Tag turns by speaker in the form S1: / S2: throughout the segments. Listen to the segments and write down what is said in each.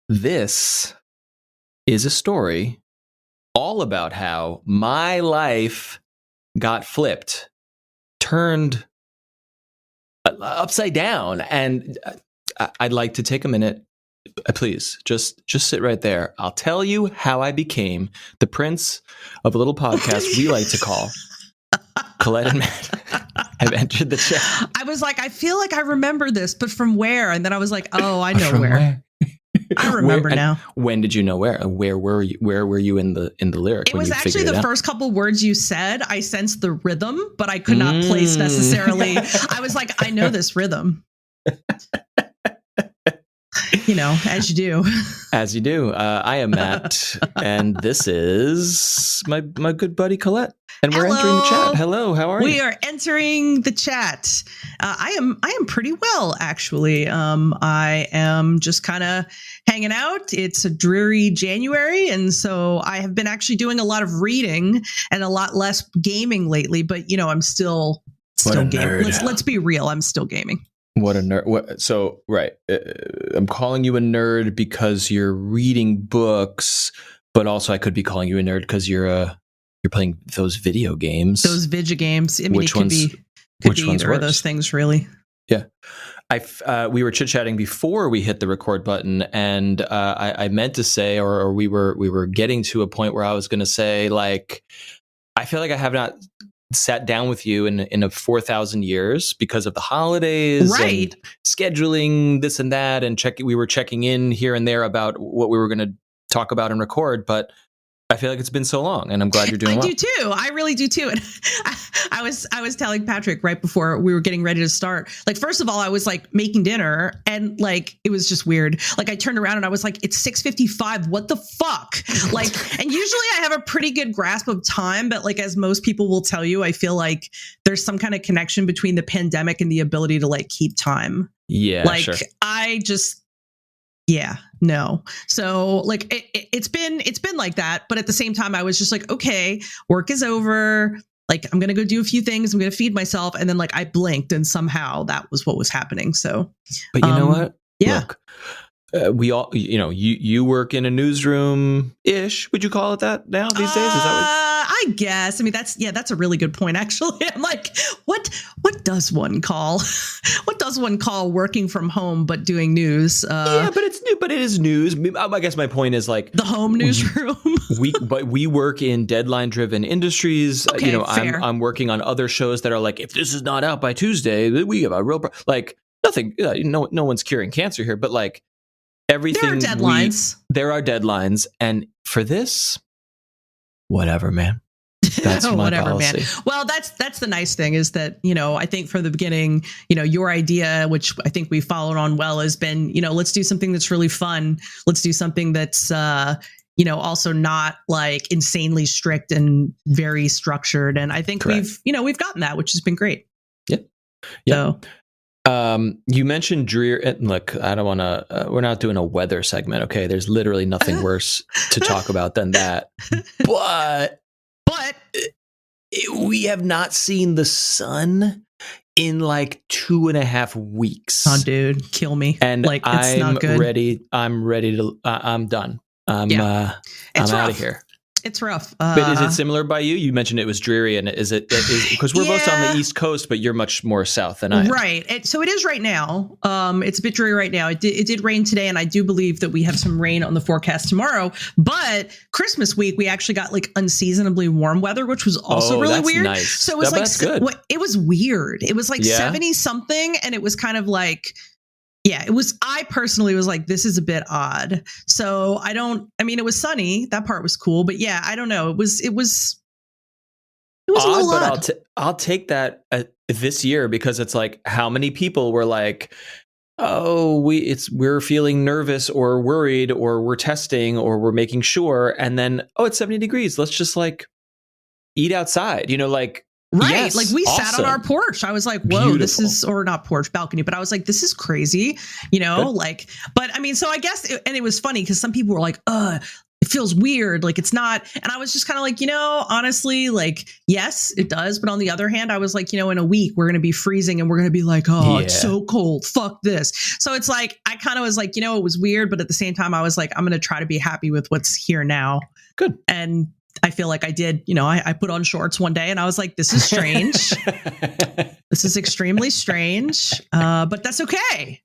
S1: This is a story all about how my life got flipped, turned upside down. And I'd like to take a minute. Please, just sit right there. I'll tell you how I became the prince of a little podcast we like to call Colette and Matt have entered the chat.
S2: I was like, I feel like I remember this, but from where? And then I was like, oh, I know where. I remember now.
S1: When did you know where? Where were you? Where were you in the lyric?
S2: It was actually the first couple words you said. I sensed the rhythm, but I could not place necessarily. I was like, I know this rhythm. You know, as you do.
S1: As you do. I am Matt, and this is my good buddy Colette, and we're entering the chat. Hello, how are you?
S2: We are entering the chat. I am pretty well, actually. I am just kind of hanging out. It's a dreary January, and so I have been actually doing a lot of reading and a lot less gaming lately. But you know, I'm still gaming. Let's be real. I'm still gaming.
S1: What a nerd. So, right. I'm calling you a nerd because you're reading books, but also I could be calling you a nerd because you're playing those video games.
S2: Those video games. I mean, it could be either of those things, really.
S1: Yeah. We were chit-chatting before we hit the record button, and I meant to say, or we were getting to a point where I was going to say, like, I feel like I have not sat down with you in a 4,000 years because of the holidays,
S2: right?
S1: And scheduling this and that, and we were checking in here and there about what we were going to talk about and record, but I feel like it's been so long, and I'm glad you're doing well.
S2: I do too. I really do too. And I was telling Patrick right before we were getting ready to start. Like, first of all, I was like making dinner, and like it was just weird. Like, I turned around and I was like, "It's 6:55. What the fuck?" Like, and usually I have a pretty good grasp of time, but like as most people will tell you, I feel like there's some kind of connection between the pandemic and the ability to like keep time.
S1: Yeah,
S2: like
S1: sure.
S2: No. So like it's been like that. But at the same time, I was just like, okay, work is over. Like, I'm going to go do a few things. I'm going to feed myself. And then like I blinked and somehow that was what was happening. So,
S1: but you know what?
S2: Yeah.
S1: Look, we all, you work in a newsroom ish. Would you call it that now these days? Is that
S2: I guess. I mean, that's a really good point, actually. I'm like, what does one call? What does one call working from home but doing news?
S1: Yeah, but it's new. But it is news. I guess my point is like
S2: the home newsroom.
S1: we work in deadline-driven industries.
S2: Okay, fair.
S1: I'm working on other shows that are like, if this is not out by Tuesday, we have a real like nothing. No one's curing cancer here, but like everything.
S2: There are deadlines.
S1: There are deadlines, and for this, whatever, man. That's my
S2: whatever,
S1: policy.
S2: Man. Well, that's the nice thing is that, I think from the beginning, your idea, which I think we followed on well, has been, let's do something that's really fun. Let's do something that's, also not like insanely strict and very structured. And I think
S1: Correct.
S2: we've gotten that, which has been great.
S1: Yep.
S2: So.
S1: You mentioned dreary. Look, I don't want to. We're not doing a weather segment, okay? There's literally nothing worse to talk about than that. But we have not seen the sun in like 2.5 weeks.
S2: Oh, dude, kill me!
S1: And
S2: like, it's
S1: I'm
S2: not good.
S1: ready. I'm ready to. I'm done. I'm out of here.
S2: It's rough.
S1: But is it similar by you? You mentioned it was dreary, and is it because we're both on the East Coast, but you're much more south than I am.
S2: Right. So it is right now. It's a bit dreary right now. It did rain today, and I do believe that we have some rain on the forecast tomorrow. But Christmas week, we actually got like unseasonably warm weather, which was also really weird.
S1: Nice.
S2: So it was it was weird. It was like 70 something, and it was kind of like. Yeah, it was. I personally was like, this is a bit odd. So it was sunny. That part was cool. But yeah, I don't know. It was odd, a little odd.
S1: But I'll take that this year because it's like how many people were like, oh, we're feeling nervous or worried or we're testing or we're making sure. And then, it's 70 degrees. Let's just like eat outside, like.
S2: Right.
S1: Yes,
S2: like we
S1: awesome.
S2: sat on our porch. I was like, whoa,
S1: Beautiful.
S2: This is, or not porch, balcony, but I was like, this is crazy,
S1: Good.
S2: like, but I mean, so I guess, and it was funny because some people were like, it feels weird. Like it's not. And I was just kind of like, honestly, like, yes, it does. But on the other hand, I was like, in a week, we're going to be freezing and we're going to be like, oh, it's so cold. Fuck this. So it's like, I kind of was like, it was weird. But at the same time, I was like, I'm going to try to be happy with what's here now.
S1: Good.
S2: And I feel like I did, I put on shorts one day and I was like, this is strange. This is extremely strange. But that's okay.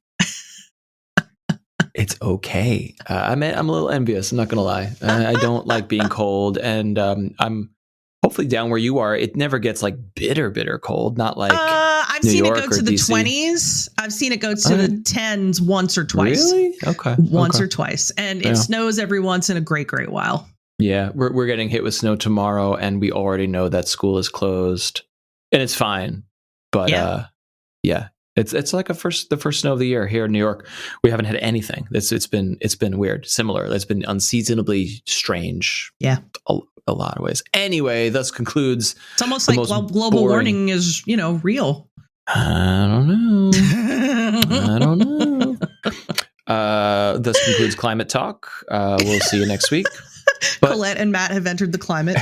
S1: It's okay. I'm a little envious. I'm not going to lie. I don't like being cold. And I'm hopefully down where you are. It never gets like bitter cold. Not like
S2: I've
S1: New
S2: seen
S1: York
S2: it go to the
S1: DC.
S2: 20s. I've seen it go to the 10s once or twice.
S1: Really? Okay.
S2: Once or twice. And it snows every once in a great while.
S1: Yeah. We're getting hit with snow tomorrow and we already know that school is closed and it's fine. But yeah. It's like the first snow of the year here in New York. We haven't had anything. It's been weird, similar. It's been unseasonably strange.
S2: Yeah,
S1: a lot of ways. Anyway, thus concludes.
S2: It's almost like global warming is real.
S1: I don't know. Thus concludes Climate Talk. We'll see you next week.
S2: Colette and Matt have entered the climate.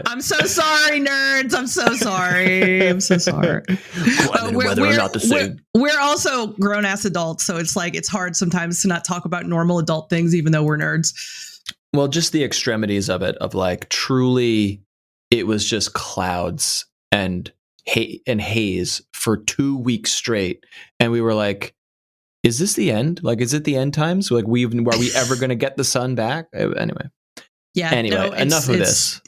S2: I'm so sorry, nerds. I'm so sorry.
S1: Whether or not the same.
S2: We're also grown-ass adults, so it's like it's hard sometimes to not talk about normal adult things, even though we're nerds.
S1: Well, just the extremities of it, of like truly, it was just clouds and haze for 2 weeks straight, and we were like, "Is this the end? Like, is it the end times? Like, are we ever going to get the sun back?" Anyway.
S2: Yeah.
S1: Anyway, enough of this.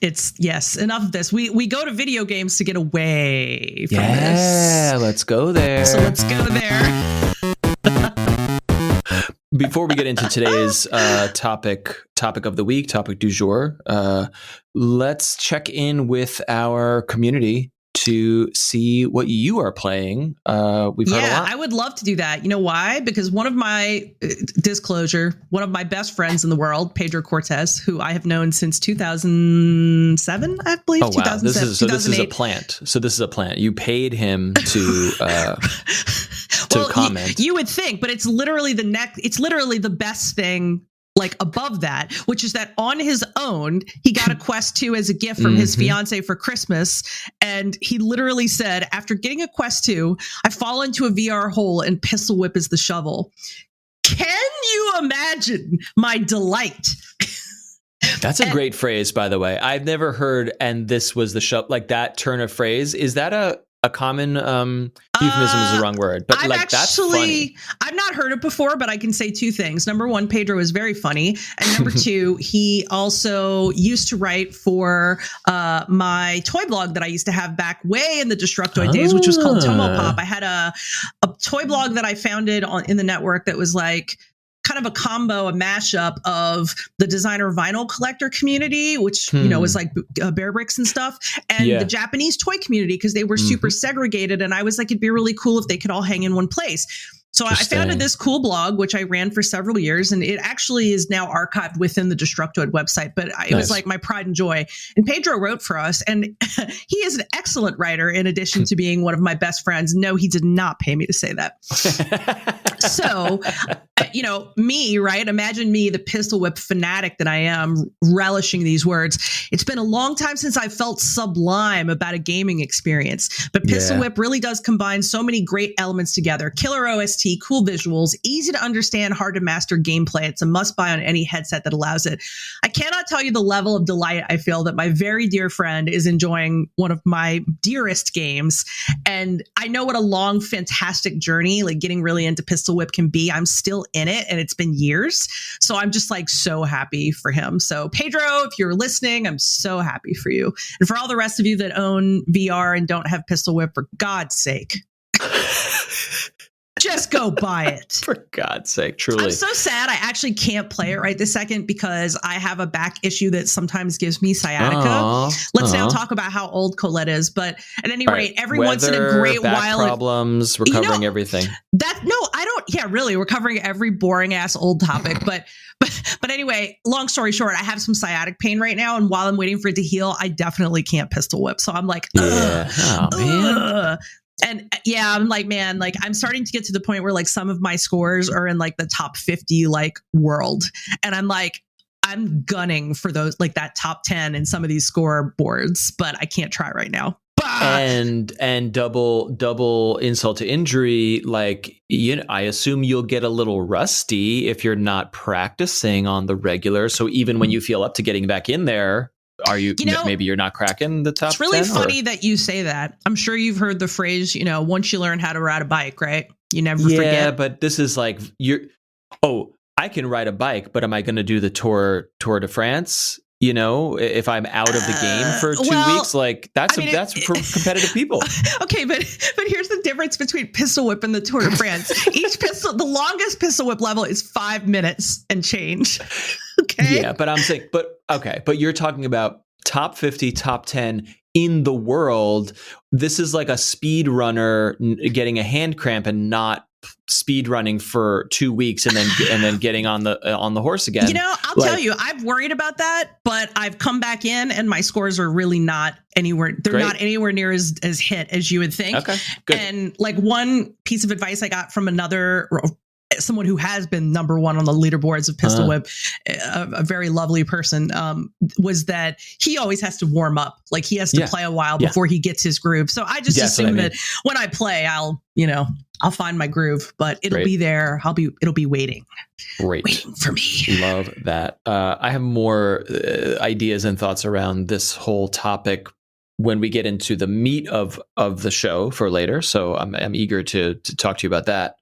S2: Enough of this. We go to video games to get away from this.
S1: Yeah, let's go there.
S2: So let's go there.
S1: Before we get into today's topic of the week, topic du jour, let's check in with our community to see what you are playing. We've heard a lot.
S2: I would love to do that. You know why? Because one of my best friends in the world, Pedro Cortez, who I have known since 2007, I believe.
S1: Oh, wow. This is a plant. So this is a plant. You paid him to comment.
S2: You would think, but it's literally the best thing. Like above that, which is that on his own, he got a Quest 2 as a gift from his fiance for Christmas. And he literally said, after getting a Quest 2, I fall into a VR hole and pistol whip is the shovel. Can you imagine my delight?
S1: That's a great phrase, by the way. I've never heard, and this was the shovel, like that turn of phrase. Is that a common euphemism is the wrong word, but that's funny.
S2: I've not heard it before, but I can say two things. Number one, Pedro is very funny, and number two, he also used to write for my toy blog that I used to have back way in the Destructoid days, which was called Tomo Pop. I had a toy blog that I founded in the network that was like kind of a combo, a mashup of the designer vinyl collector community, which, was like Bear Bricks and stuff, and the Japanese toy community, because they were super segregated. And I was like, it'd be really cool if they could all hang in one place. So I founded this cool blog, which I ran for several years, and it actually is now archived within the Destructoid website. But it was like my pride and joy. And Pedro wrote for us, and he is an excellent writer in addition to being one of my best friends. No, he did not pay me to say that. So, me, right? Imagine me, the pistol whip fanatic that I am, relishing these words. It's been a long time since I felt sublime about a gaming experience, but Pistol Whip really does combine so many great elements together. Killer OST, cool visuals, easy to understand, hard to master gameplay. It's a must buy on any headset that allows it. I cannot tell you the level of delight I feel that my very dear friend is enjoying one of my dearest games. And I know what a long, fantastic journey, like getting really into Pistol Whip can be. I'm still in it, and it's been years. So I'm just like so happy for him. So Pedro, if you're listening, I'm so happy for you. And for all the rest of you that own VR and don't have Pistol Whip, for God's sake, just go buy it.
S1: For God's sake, truly.
S2: I'm so sad I actually can't play it right this second because I have a back issue that sometimes gives me sciatica. Let's now talk about how old Colette is. But at any rate, every once in a great while,
S1: problems, we're covering everything.
S2: We're covering every boring ass old topic. But anyway, long story short, I have some sciatic pain right now, and while I'm waiting for it to heal, I definitely can't pistol whip. So I'm like, man. And yeah, I'm like, man, like I'm starting to get to the point where like some of my scores are in like the top 50 like world. And I'm like, I'm gunning for those, like that top 10 in some of these scoreboards, but I can't try right now.
S1: And double insult to injury, like, you know, I assume you'll get a little rusty if you're not practicing on the regular. So even when you feel up to getting back in there, are you, maybe you're not cracking the top 10?
S2: It's really funny that you say that. I'm sure you've heard the phrase, you know, once you learn how to ride a bike, right? You never forget.
S1: Yeah, but this is like, I can ride a bike, but am I going to do the Tour de France? You know, if I'm out of the game for 2 weeks, like that's for competitive people.
S2: Okay, but here's the difference between pistol whip and the Tour de France. The longest pistol whip level is 5 minutes and change. Okay.
S1: Yeah, but I'm saying, but you're talking about top 50, top 10 in the world. This is like a speed runner getting a hand cramp and not speed running for 2 weeks and then getting on the horse again.
S2: You know, I'll tell you, I've worried about that, but I've come back in and my scores are really not anywhere. They're not anywhere near as hit as you would think.
S1: Okay, good.
S2: And like one piece of advice I got from someone who has been number one on the leaderboards of pistol whip, a very lovely person, was that he always has to warm up. Like he has to play a while before he gets his groove. So I just assume that when I play, I'll find my groove, but it'll be there. It'll be waiting.
S1: Great.
S2: Waiting for me.
S1: Love that. I have more ideas and thoughts around this whole topic when we get into the meat of the show for later. So I'm eager to talk to you about that.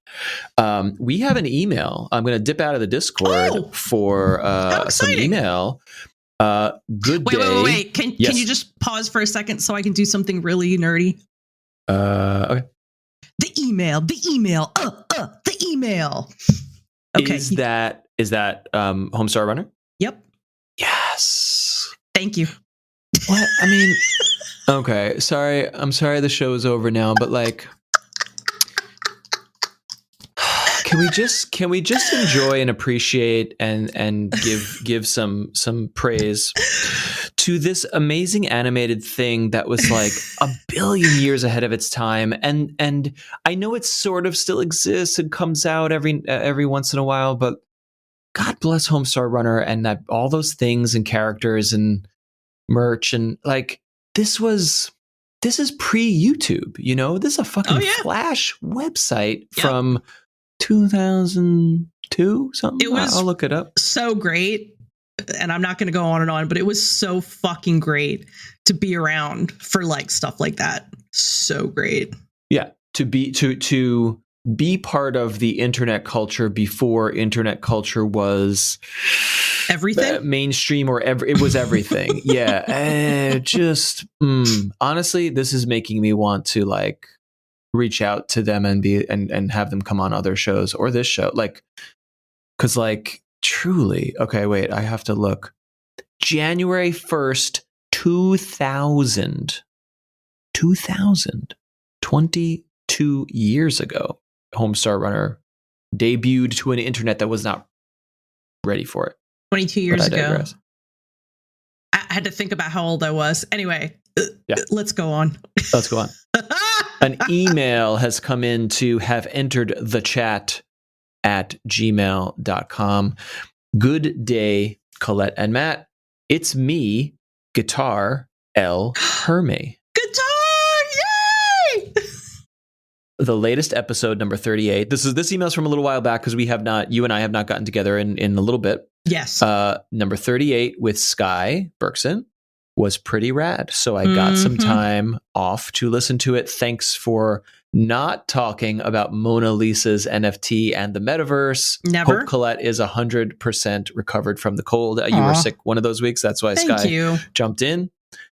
S1: We have an email. I'm going to dip out of the Discord for some email. Good day.
S2: Wait. Can you just pause for a second so I can do something really nerdy?
S1: Okay.
S2: The email. Okay.
S1: Is that Homestar Runner?
S2: Yep.
S1: Yes.
S2: Thank you.
S1: What? I mean, okay. Sorry. I'm sorry the show is over now, but like, can we just enjoy and appreciate and give some praise to this amazing animated thing that was like a billion years ahead of its time, and I know it sort of still exists and comes out every once in a while, but God bless Homestar Runner and that all those things and characters and merch and like this is pre-YouTube, you know, this is a fucking Flash website from 2002 something. I'll look it up.
S2: So great, and I'm not going to go on and on, but it was so fucking great to be around for like stuff like that. So great. Yeah,
S1: to be part of the internet culture before internet culture was
S2: everything
S1: mainstream it was everything. Honestly, this is making me want to like reach out to them and have them come on other shows or this show, like, because like truly, okay, wait, I have to look. January 1st 2000 22 years ago, Homestar Runner debuted to an internet that was not ready for it.
S2: 22 years ago. I had to think about how old I was. Anyway, let's go on. An
S1: email has come in to have entered the chat at gmail.com. Good day, Colette and Matt. It's me, Guitar L. Hermé. The latest episode, number 38. This email's from a little while back because you and I have not gotten together in a little bit.
S2: Yes.
S1: Number 38 with Sky Berkson was pretty rad. So I got some time off to listen to it. Thanks for not talking about Mona Lisa's NFT and the metaverse.
S2: Never.
S1: Hope Colette is 100% recovered from the cold. You were sick one of those weeks. That's why Sky jumped in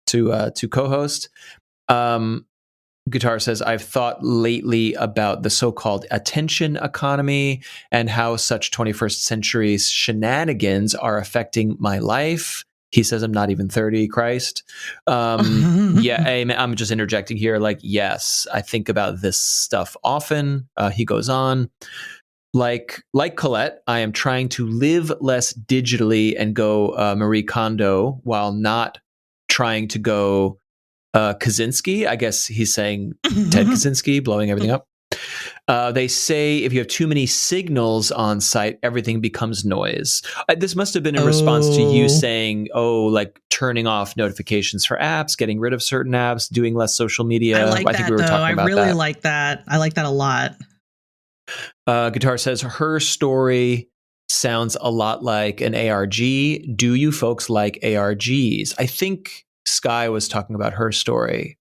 S1: to co-host. Guitar says, I've thought lately about the so-called attention economy and how such 21st century shenanigans are affecting my life. He says, I'm not even 30, Christ. I'm just interjecting here. Like, yes, I think about this stuff often. He goes on. Like Colette, I am trying to live less digitally and go Marie Kondo while not trying to go Kaczynski. I guess he's saying Ted Kaczynski, blowing everything up. They say if you have too many signals on site, everything becomes noise. This must have been in response to you saying, like turning off notifications for apps, getting rid of certain apps, doing less social media.
S2: I like
S1: I think we were talking about
S2: really
S1: that.
S2: like that. I like that a lot.
S1: Guitar says her story sounds a lot like an ARG. Do you folks like ARGs? I think Sky was talking about her story.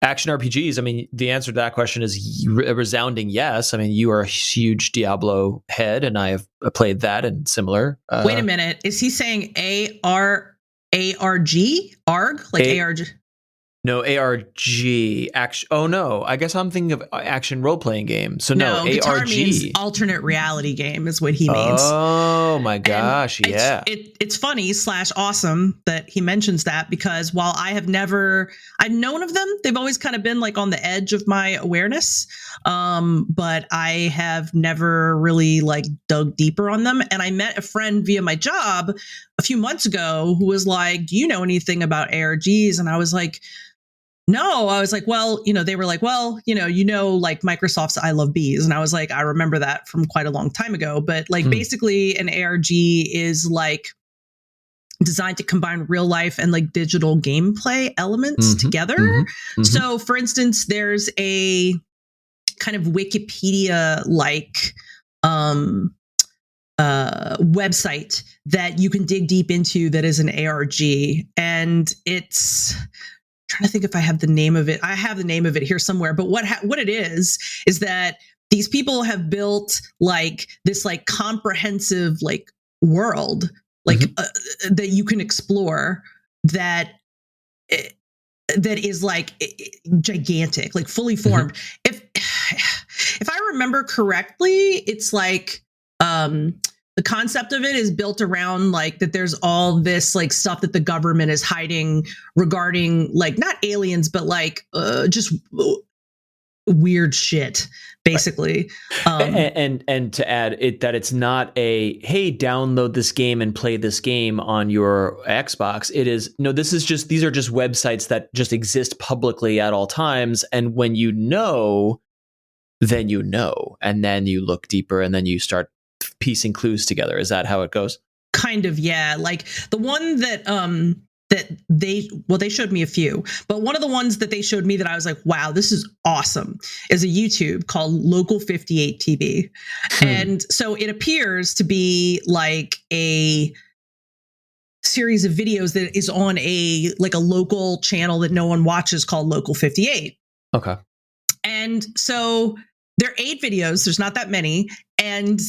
S1: Action RPGs, I mean, the answer to that question is a resounding yes. I mean, you are a huge Diablo head, and I have played that and similar.
S2: Wait a minute. Is he saying ARG? ARG? Like ARG?
S1: No, ARG. Action. Oh, no. I guess I'm thinking of action role-playing game. So no,
S2: guitar
S1: ARG.
S2: means alternate reality game is what he means.
S1: Oh, my gosh.
S2: And
S1: yeah.
S2: It's funny / awesome that he mentions that, because while I've known of them, they've always kind of been like on the edge of my awareness. But I have never really like dug deeper on them. And I met a friend via my job a few months ago who was like, do you know anything about ARGs? And I was like, no. I was like, well, they were like, well, like Microsoft's I Love Bees. And I was like, I remember that from quite a long time ago. But like basically an ARG is like designed to combine real life and like digital gameplay elements together. So for instance, there's a kind of Wikipedia like website that you can dig deep into that is an ARG, and it's trying to think if I have the name of it. I have the name of it here somewhere, but what it is that these people have built like this like comprehensive like world like that you can explore that is like gigantic, like fully formed. If I remember correctly, it's like the concept of it is built around like that there's all this like stuff that the government is hiding regarding like not aliens, but like just weird shit, basically.
S1: And to add it that it's not a, hey, download this game and play this game on your Xbox. It is, no, these are just websites that just exist publicly at all times. And when then and then you look deeper and then you start piecing clues together. Is that how it goes?
S2: Kind of, yeah. Like the one that they showed me a few, but one of the ones that they showed me that I was like, wow, this is awesome, is a YouTube called Local 58 TV. And so it appears to be like a series of videos that is on a local channel that no one watches called Local 58.
S1: Okay.
S2: And so there are 8 videos. There's not that many. And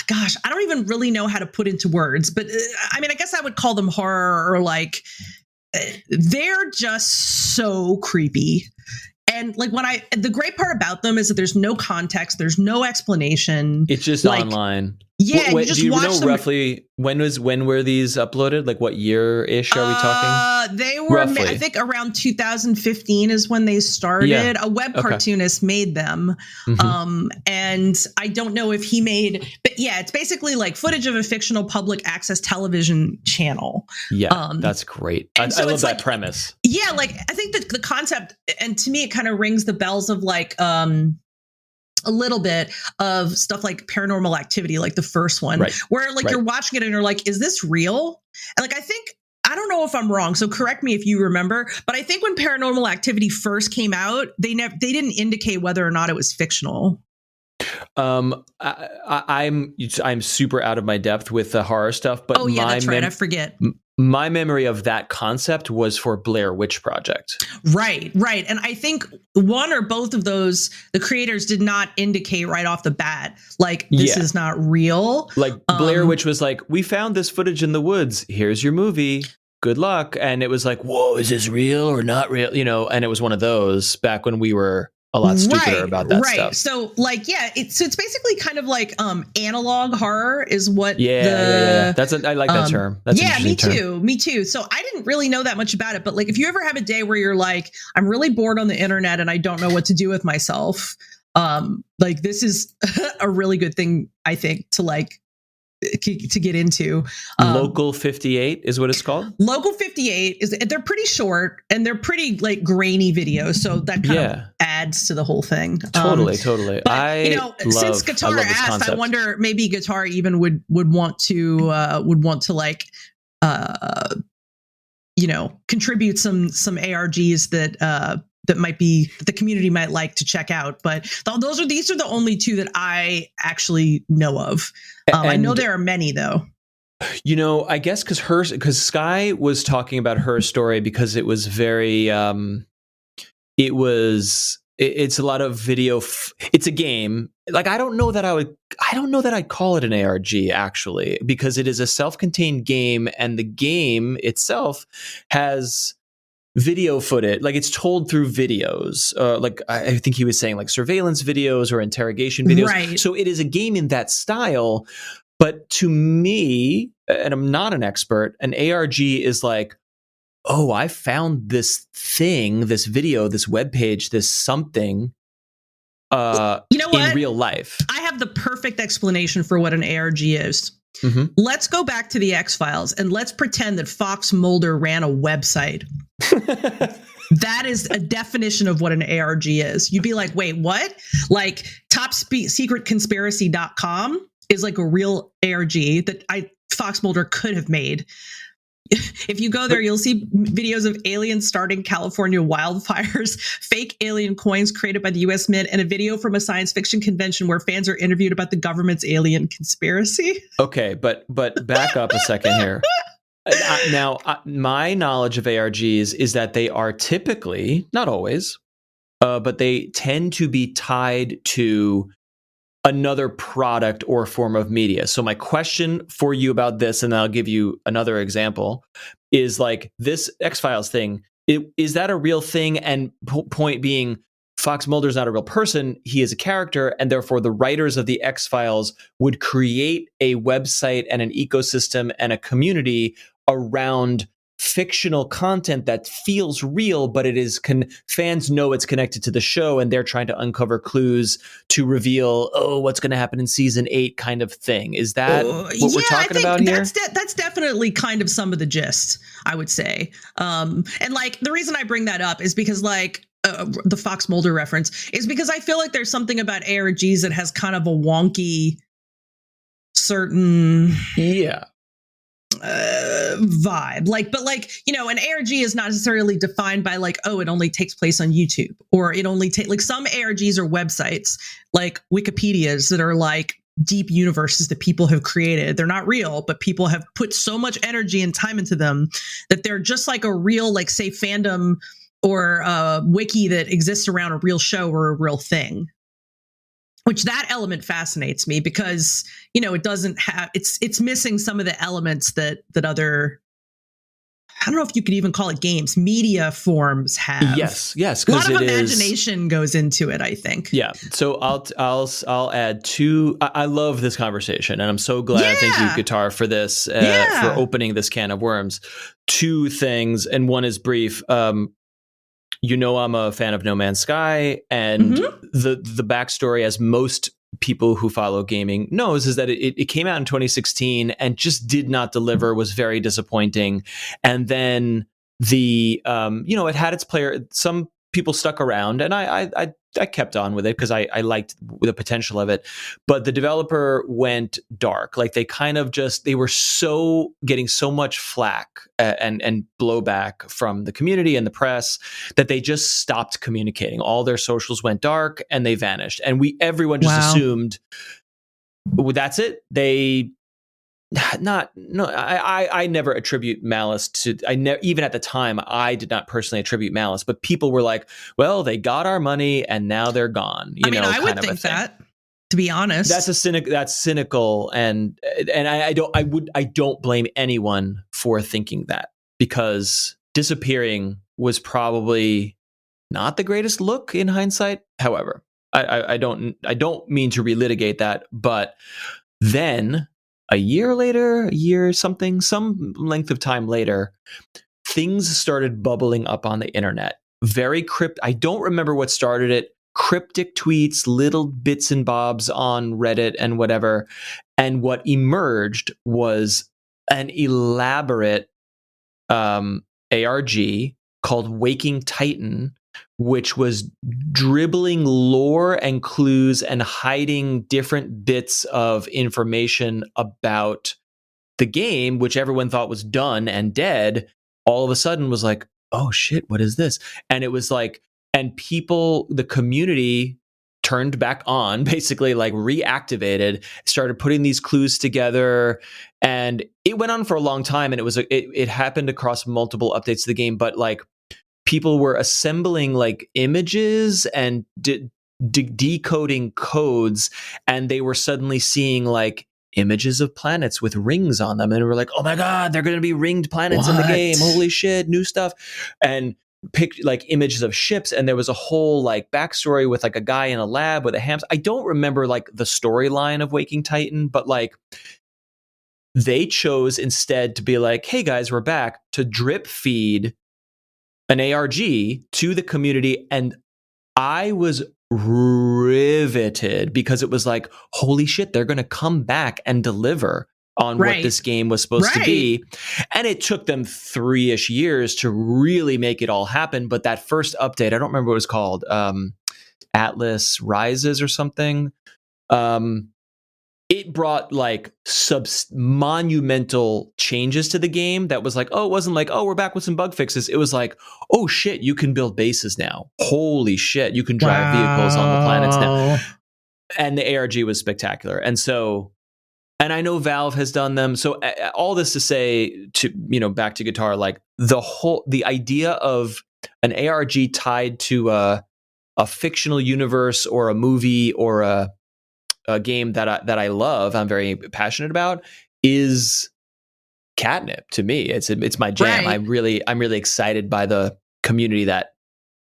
S2: gosh, I don't even really know how to put into words, but I mean, I guess I would call them horror, or like they're just so creepy. And like the great part about them is that there's no context, there's no explanation.
S1: It's just like, online.
S2: Yeah, you just
S1: do you
S2: watch
S1: know
S2: them.
S1: Roughly when were these uploaded? Like what year-ish are we talking?
S2: They were, roughly. I think around 2015 is when they started. Yeah. A web cartoonist made them. And I don't know if he made, but yeah, it's basically like footage of a fictional public access television channel.
S1: Yeah, that's great. I love that premise.
S2: Yeah, like I think that the concept, and to me it kind of rings the bells of like a little bit of stuff like Paranormal Activity, like the first one, right, where like you're watching it and you're like, is this real? And like, I don't know if I'm wrong, so correct me if you remember, but I think when Paranormal Activity first came out, they didn't indicate whether or not it was fictional.
S1: I'm super out of my depth with the horror stuff, but
S2: that's right. I forget.
S1: My memory of that concept was for Blair Witch Project.
S2: Right. And I think one or both of those, the creators did not indicate right off the bat, like, this is not real.
S1: Like Blair Witch was like, we found this footage in the woods. Here's your movie. Good luck. And it was like, whoa, is this real or not real? And it was one of those back when we were a lot stupider about that stuff.
S2: So like, it's basically kind of like analog horror is what
S1: I like that term. That's an interesting term.
S2: Me too. So I didn't really know that much about it, but like if you ever have a day where you're like, I'm really bored on the internet and I don't know what to do with myself, like this is a really good thing, I think, to like to get into.
S1: Local 58 is what it's called.
S2: Local 58 is, they're pretty short and they're pretty like grainy videos, so that kind of adds to the whole thing.
S1: Totally.
S2: But since Guitar asked, concept. I wonder maybe Guitar even would want to like contribute some ARGs that might be that the community might like to check out. But these are the only two that I actually know of. I know there are many though.
S1: I guess because Sky was talking about her story because it was very it's a lot of video. It's a game. Like I don't know that I'd call it an ARG actually, because it is a self-contained game and the game itself has video footage, like it's told through videos, like I think he was saying like surveillance videos or interrogation videos.
S2: Right.
S1: So it is a game in that style. But to me, and I'm not an expert, an ARG is like, oh, I found this thing, this video, this webpage, this something in real life.
S2: I have the perfect explanation for what an ARG is.
S1: Mm-hmm.
S2: Let's go back to the X-Files and let's pretend that Fox Mulder ran a website. That is a definition of what an ARG is. You'd be like, wait, what? Like topsecretconspiracy.com is like a real ARG that Fox Mulder could have made. If you go there, you'll see videos of aliens starting California wildfires, fake alien coins created by the U.S. Mint, and a video from a science fiction convention where fans are interviewed about the government's conspiracy.
S1: Okay, but back up a second here. Now, my knowledge of ARGs is that they are typically, not always, but they tend to be tied to another product or form of media. So my question for you about this, and I'll give you another example, is like this X-Files thing. Is that a real thing? And point being, Fox Mulder's not a real person. He is a character. And therefore, the writers of the X-Files would create a website and an ecosystem and a community around fictional content that feels real, but it is fans know it's connected to the show, and they're trying to uncover clues to reveal, what's going to happen in season 8 kind of thing. Is that what we're talking about here?
S2: That's definitely kind of some of the gist, I would say. And like the reason I bring that up is because like the Fox Mulder reference is because I feel like there's something about ARGs that has kind of a wonky certain vibe, but an ARG is not necessarily defined by like, it only takes place on YouTube, or it only like some ARGs are websites like Wikipedias that are like deep universes that people have created. They're not real, but people have put so much energy and time into them that they're just like a real, like say fandom or a wiki that exists around a real show or a real thing. Which that element fascinates me because, it doesn't have, it's missing some of the elements that other, I don't know if you could even call it games, media forms have.
S1: Yes.
S2: A lot of imagination goes into it, I think.
S1: Yeah. So I'll add two. I love this conversation, and I'm so glad. Thank you, Guitar, for this, for opening this can of worms. Two things, and one is brief. I'm a fan of No Man's Sky, and the backstory, as most people who follow gaming knows, is that it came out in 2016 and just did not deliver, was very disappointing. And then it had its player. Some people stuck around, and I kept on with it because I liked the potential of it. But the developer went dark. Like they were getting so much flack and blowback from the community and the press that they just stopped communicating. All their socials went dark and they vanished. And everyone just assumed that's it. I never attribute malice to. Even at the time, I did not personally attribute malice, but people were like, "Well, they got our money and now they're gone."
S2: I would think that, to be honest.
S1: That's cynical, and I don't blame anyone for thinking that, because disappearing was probably not the greatest look in hindsight. However, I don't mean to relitigate that, but then. A year, some length of time later, things started bubbling up on the internet. Very I don't remember what started it. Cryptic tweets, little bits and bobs on Reddit and whatever. And what emerged was an elaborate ARG called Waking Titan, which was dribbling lore and clues and hiding different bits of information about the game, which everyone thought was done and dead, all of a sudden was like, oh shit, what is this? And it was like, and people, the community turned back on, basically like reactivated, started putting these clues together, and it went on for a long time. And it happened across multiple updates to the game, but like people were assembling like images and decoding codes, and they were suddenly seeing like images of planets with rings on them, and we're like, oh my god, they're going to be ringed planets in the game, holy shit, new stuff. And picked like images of ships, and there was a whole like backstory with like a guy in a lab with a hamster. I don't remember like the storyline of Waking Titan, but like they chose instead to be like, hey guys, we're back, to drip feed an ARG to the community. And I was riveted because it was like, holy shit, they're going to come back and deliver on what this game was supposed to be. And it took them 3-ish years to really make it all happen. But that first update, I don't remember what it was called, Atlas Rises or something. It brought like monumental changes to the game that was like, oh, it wasn't like, oh, we're back with some bug fixes. It was like, oh shit, you can build bases now. Holy shit, you can drive vehicles on the planets now. And the ARG was spectacular. And so, and I know Valve has done them. So all this to say, to, you know, back to guitar, like the idea of an ARG tied to a fictional universe or a movie or a game that I love, I'm very passionate about, is catnip to me. It's my jam. I'm really excited by the community that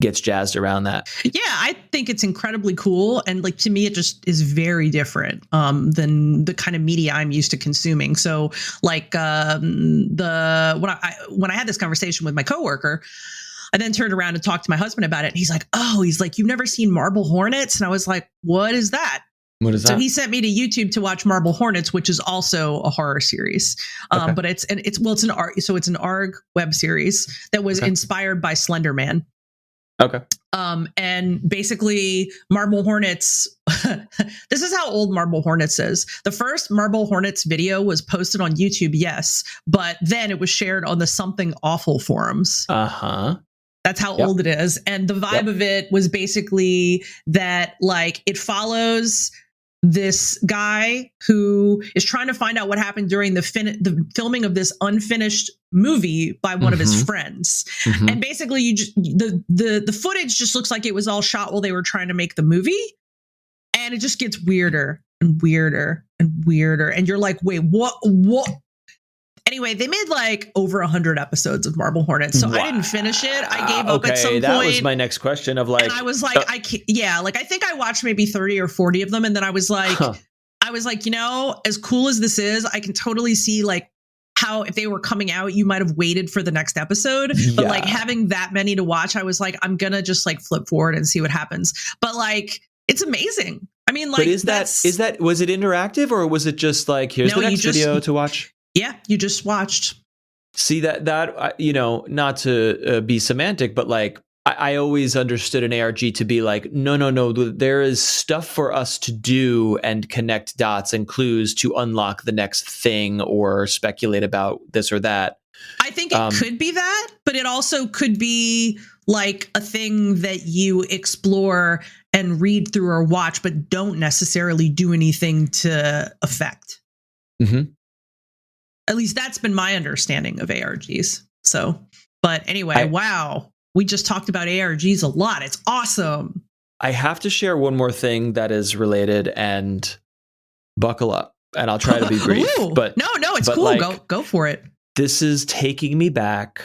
S1: gets jazzed around that.
S2: Yeah, I think it's incredibly cool, and like to me, it just is very different than the kind of media I'm used to consuming. So, like when I had this conversation with my coworker, I then turned around and talked to my husband about it. And he's like, you've never seen Marble Hornets? And I was like, what is that?
S1: What is that?
S2: So he sent me to YouTube to watch Marble Hornets, which is also a horror series.
S1: Okay.
S2: But it's an ARG web series that was inspired by Slender Man.
S1: Okay.
S2: And basically Marble Hornets, this is how old Marble Hornets is. The first Marble Hornets video was posted on YouTube, yes, but then it was shared on the Something Awful forums.
S1: Uh-huh.
S2: That's how old it is. And the vibe of it was basically that like it follows this guy who is trying to find out what happened during the filming of this unfinished movie by one of his friends. And basically the footage just looks like it was all shot while they were trying to make the movie. And it just gets weirder and weirder and weirder. And you're like, wait, what? Anyway, they made like over 100 episodes of Marble Hornets. So I didn't finish it. I gave up at some point.
S1: That was my next question of like,
S2: and I was like, I think I watched maybe 30 or 40 of them. And then I was like, you know, as cool as this is, I can totally see like how if they were coming out, you might have waited for the next episode. But like having that many to watch, I was like, I'm going to just like flip forward and see what happens. But like, it's amazing. I mean, like,
S1: but was it interactive or was it just like, here's the next video to watch?
S2: Yeah, you just watched.
S1: See that you know, not to be semantic, but like I always understood an ARG to be like, no, there is stuff for us to do and connect dots and clues to unlock the next thing or speculate about this or that.
S2: I think it could be that, but it also could be like a thing that you explore and read through or watch, but don't necessarily do anything to affect.
S1: Mm-hmm.
S2: At least that's been my understanding of ARGs. So, but anyway, wow. We just talked about ARGs a lot. It's awesome.
S1: I have to share one more thing that is related, and buckle up, and I'll try to be brief. But
S2: no, it's cool. Like, go for it.
S1: This is taking me back,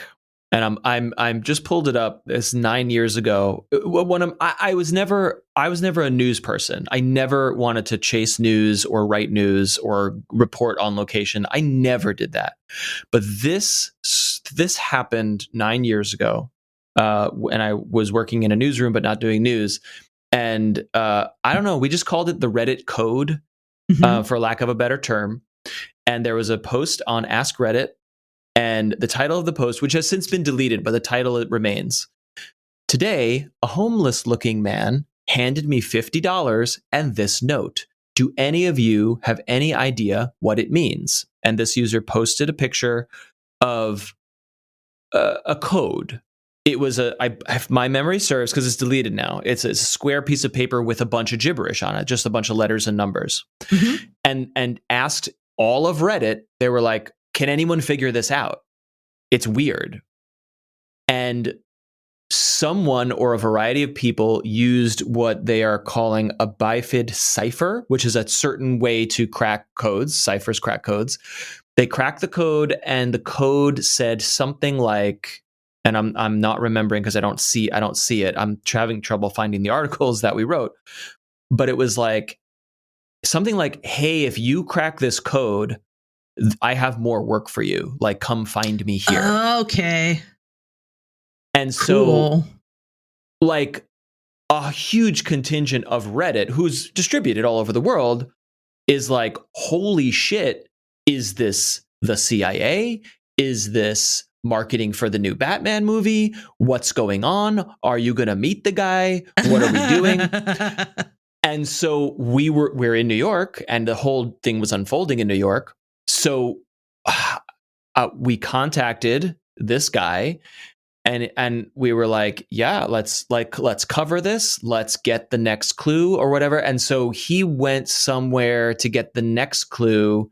S1: and I'm just pulled it up. It's 9 years ago. I was never a news person. I never wanted to chase news or write news or report on location. I never did that. But this happened 9 years ago. And I was working in a newsroom, but not doing news. And I don't know, we just called it the Reddit code. for lack of a better term. And there was a post on Ask Reddit, and the title of the post, which has since been deleted, but the title remains. Today, a homeless-looking man handed me $50 and this note. Do any of you have any idea what it means? And this user posted a picture of a code. It was if my memory serves, because it's deleted now, it's a square piece of paper with a bunch of gibberish on it, just a bunch of letters and numbers. And asked all of Reddit, they were like, can anyone figure this out? It's weird. And someone or a variety of people used what they are calling a bifid cipher, which is a certain way to crack codes. Ciphers crack codes. They cracked the code, and the code said something like, and I'm not remembering because I don't see it. I'm having trouble finding the articles that we wrote, but it was like something like, "Hey, if you crack this code, I have more work for you. Like, come find me here."
S2: Okay.
S1: And so, like, a huge contingent of Reddit, who's distributed all over the world, is like, holy shit, is this the CIA? Is this marketing for the new Batman movie? What's going on? Are you going to meet the guy? What are we doing? And so we're in New York, and the whole thing was unfolding in New York. So we contacted this guy, and we were like, yeah, let's cover this. Let's get the next clue or whatever. And so he went somewhere to get the next clue,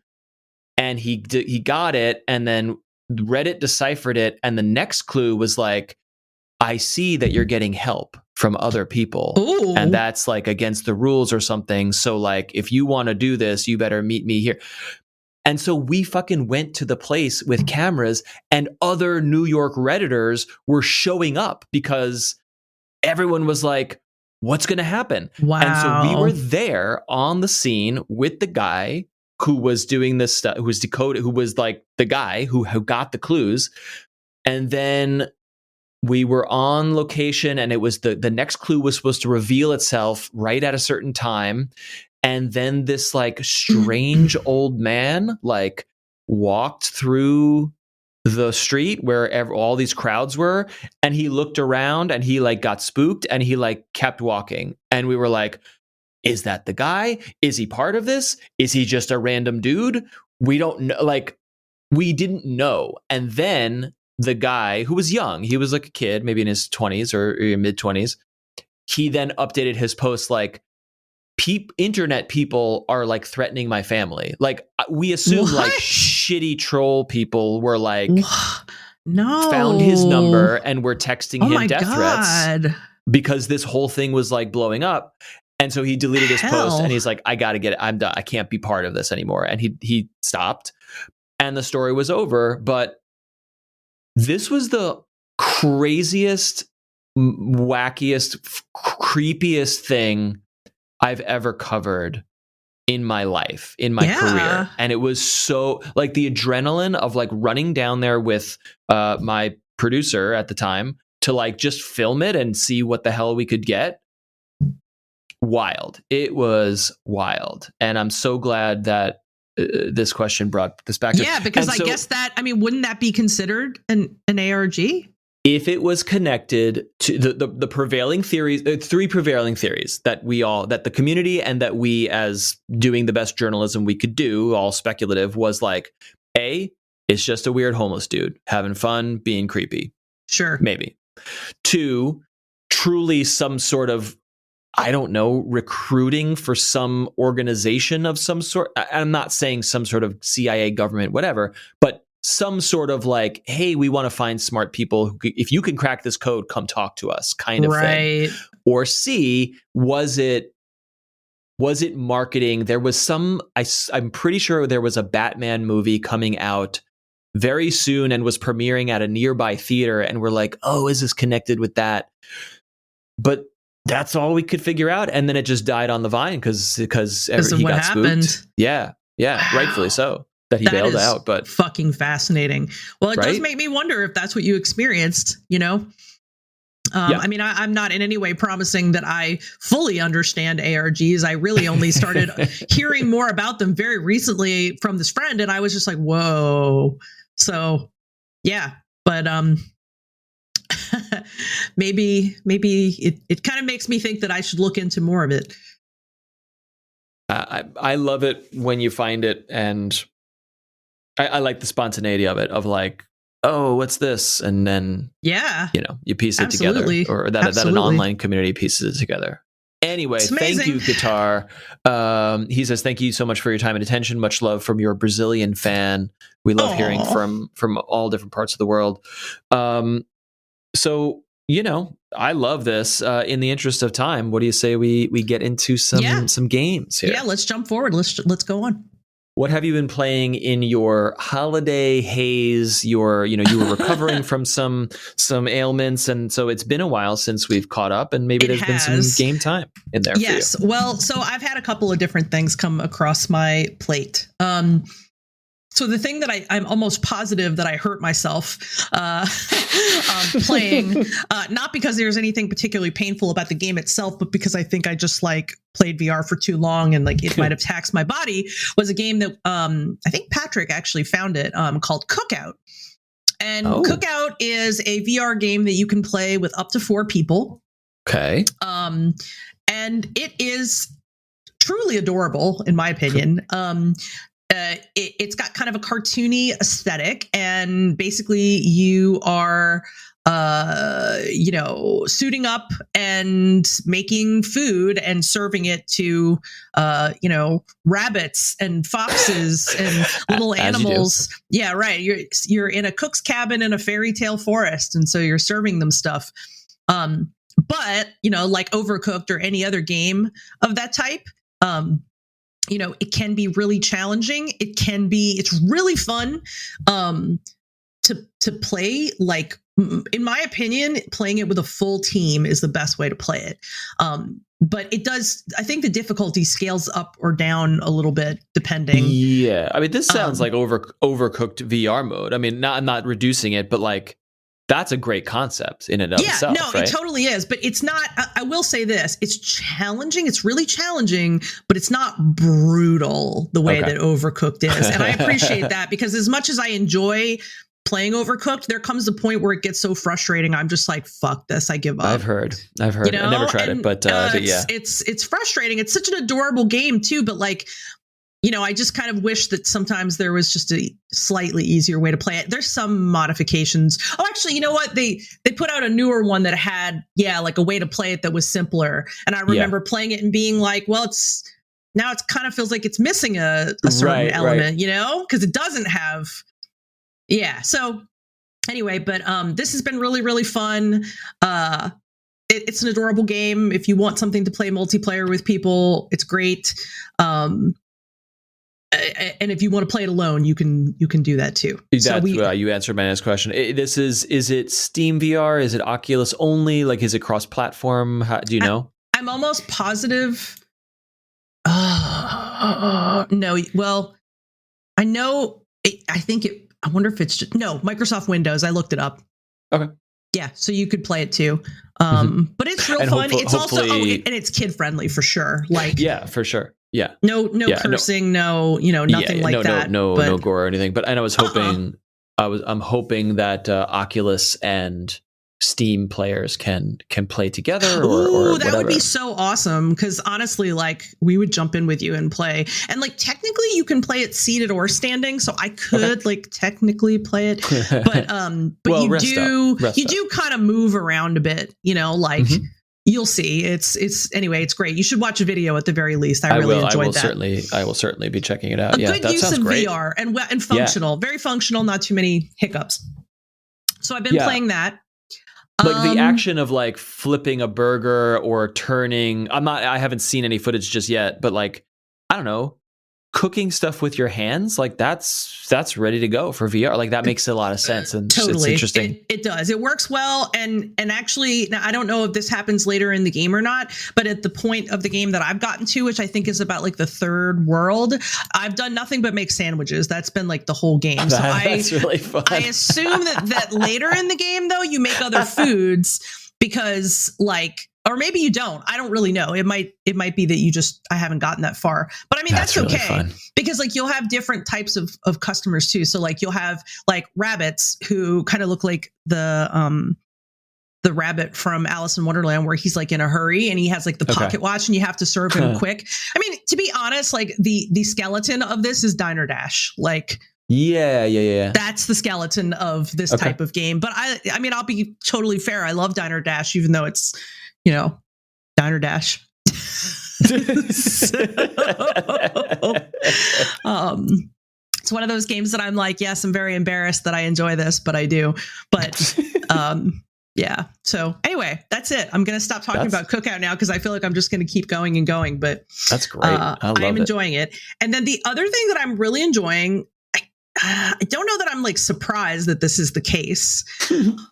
S1: and he got it, and then Reddit deciphered it, and the next clue was like, I see that you're getting help from other people. Ooh. And that's like against the rules or something. So like, if you want to do this, you better meet me here. And so we fucking went to the place with cameras, and other New York Redditors were showing up because everyone was like, what's going to happen?
S2: Wow.
S1: And so we were there on the scene with the guy who was doing this stuff, who was decoded, who was like the guy who got the clues. And then we were on location, and it was the next clue was supposed to reveal itself right at a certain time. And then this like strange old man like walked through the street where all these crowds were, and he looked around, and he like got spooked, and he like kept walking. And we were like, is that the guy? Is he part of this? Is he just a random dude? We don't know. Like, we didn't know. And then the guy, who was young, he was like a kid, maybe in his 20s or mid 20s. He then updated his post like, internet people are like threatening my family. Like, we assume like shitty troll people were like, found his number and were texting him death threats because this whole thing was like blowing up. And so he deleted his post, and he's like, I gotta get it. I'm done. I can't be part of this anymore. And he stopped, and the story was over. But this was the craziest, wackiest, creepiest thing I've ever covered in my life, in my career. And it was so like the adrenaline of like running down there with my producer at the time to like just film it and see what the hell we could get. Wild. It was wild. And I'm so glad that this question brought this back.
S2: Yeah, because I guess that, I mean, wouldn't that be considered an ARG?
S1: If it was connected to the prevailing theories, three prevailing theories that the community and that we, as doing the best journalism we could do, all speculative, was like, A, it's just a weird homeless dude having fun, being creepy.
S2: Sure.
S1: Maybe. 2, truly some sort of, I don't know, recruiting for some organization of some sort. I'm not saying some sort of CIA, government, whatever, but some sort of like, hey, we want to find smart people who, if you can crack this code, come talk to us, kind of thing. Or C, was it marketing? There was some, I'm pretty sure there was a Batman movie coming out very soon and was premiering at a nearby theater, and we're like, oh, is this connected with that? But that's all we could figure out, and then it just died on the vine because he got spooked. Yeah, wow. Rightfully so. That he bailed out, but
S2: fucking fascinating. Well, it does make me wonder if that's what you experienced, you know? I mean, I'm not in any way promising that I fully understand ARGs. I really only started hearing more about them very recently from this friend, and I was just like, whoa. So, yeah, but maybe it kind of makes me think that I should look into more of it.
S1: I love it when you find it, and I like the spontaneity of it, of like, oh, what's this? And then, you piece it together, or that an online community pieces it together. Anyway, thank you, Guitar. He says, thank you so much for your time and attention. Much love from your Brazilian fan. We love hearing from all different parts of the world. So, I love this. In the interest of time, what do you say we get into some games here?
S2: Yeah, let's jump forward. Let's go on.
S1: What have you been playing in your holiday haze? You were recovering from some ailments, and so it's been a while since we've caught up, and maybe there's been some game time in there.
S2: Yes.
S1: For you.
S2: Well, so I've had a couple of different things come across my plate. So the thing that I'm almost positive that I hurt myself playing, not because there's anything particularly painful about the game itself, but because I think I just played VR for too long and it might have taxed my body, was a game that I think Patrick actually found it, called Cookout. And Cookout is a VR game that you can play with up to 4 people.
S1: Okay.
S2: And it is truly adorable, in my opinion. It's got kind of a cartoony aesthetic, and basically you are, suiting up and making food and serving it to, rabbits and foxes and little animals. Yeah, right. You're in a cook's cabin in a fairy tale forest, and so you're serving them stuff. But like Overcooked or any other game of that type, it can be really challenging. It's really fun to play. In my opinion, playing it with a full team is the best way to play it. But I think the difficulty scales up or down a little bit depending.
S1: Yeah. I mean, this sounds like overcooked VR mode. I mean, I'm not reducing it, but that's a great concept in and of itself.
S2: Yeah, no, right? It totally is. But it's not, I will say this, it's challenging. It's really challenging, but it's not brutal the way that Overcooked is. And I appreciate that, because as much as I enjoy playing Overcooked, there comes a point where it gets so frustrating. I'm just like, fuck this, I give up.
S1: I've heard. I never tried it, but yeah.
S2: It's frustrating. It's such an adorable game too, but I just kind of wish that sometimes there was just a slightly easier way to play it. There's some modifications. Oh, actually, you know what? They put out a newer one that had, a way to play it that was simpler. And I remember playing it and being like, well, it kind of feels like it's missing a certain element, because it doesn't have. Yeah. So anyway, but this has been really, really fun. It's an adorable game. If you want something to play multiplayer with people, it's great. And if you want to play it alone, you can do that too.
S1: You answered my next question. Is it Steam VR? Is it Oculus only? Is it cross-platform? Do you know?
S2: I'm almost positive. No. Well, I know. I wonder if it's just, no, Microsoft Windows. I looked it up. Okay. Yeah, so you could play it too. But it's real fun. It's also and it's kid friendly for sure.
S1: Yeah, for sure. Yeah.
S2: No cursing, nothing like that.
S1: No gore or anything. But I was hoping I'm hoping that Oculus and Steam players can play together or
S2: that would be so awesome, because honestly, we would jump in with you and play, and technically you can play it seated or standing, so I could technically play it, but well, you do kind of move around a bit, You'll see. It's great. You should watch a video at the very least. I really enjoyed that.
S1: I will certainly be checking it out.
S2: Good use of great. VR and functional, very functional, not too many hiccups. So I've been playing that.
S1: The action of flipping a burger or turning, I haven't seen any footage just yet, but I don't know, cooking stuff with your hands, that's ready to go for VR. That makes a lot of sense, and
S2: totally.
S1: It's interesting.
S2: It does. It works well, and actually, now I don't know if this happens later in the game or not, but at the point of the game that I've gotten to, which I think is about the third world, I've done nothing but make sandwiches. That's been the whole game. So
S1: that's really fun.
S2: I assume that later in the game, though, you make other foods. because like, or maybe you don't. I don't really know. It might be that I haven't gotten that far. But I mean, that's
S1: really
S2: okay
S1: fun.
S2: because like you'll have different types of customers too. So like you'll have like rabbits who kind of look like the rabbit from Alice in Wonderland, where he's like in a hurry and he has like the pocket watch and you have to serve him quick. I mean, to be honest, like the skeleton of this is Diner Dash. Like,
S1: yeah.
S2: That's the skeleton of this type of game. But I mean, I'll be totally fair. I love Diner Dash, even though it's, Diner Dash. It's one of those games that I'm like, yes, I'm very embarrassed that I enjoy this, but I do. But yeah. So anyway, that's it. I'm going to stop talking about Cookout now because I feel like I'm just going to keep going and going. But
S1: that's great. I'm
S2: enjoying it. And then the other thing that I'm really enjoying, I don't know that I'm like surprised that this is the case,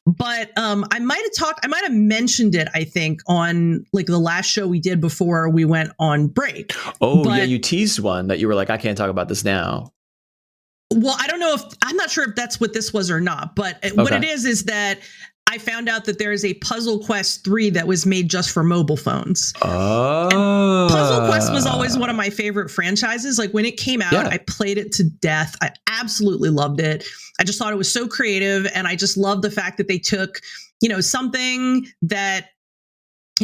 S2: but I might have mentioned it, I think, on like the last show we did before we went on break.
S1: Oh, yeah, you teased one that you were like, I can't talk about this now.
S2: Well, I'm not sure if that's what this was or not, but what it is that I found out that there is a Puzzle Quest 3 that was made just for mobile phones.
S1: Oh.
S2: And Puzzle Quest was always one of my favorite franchises. Like when it came out, I played it to death. I absolutely loved it. I just thought it was so creative. And I just loved the fact that they took, something that,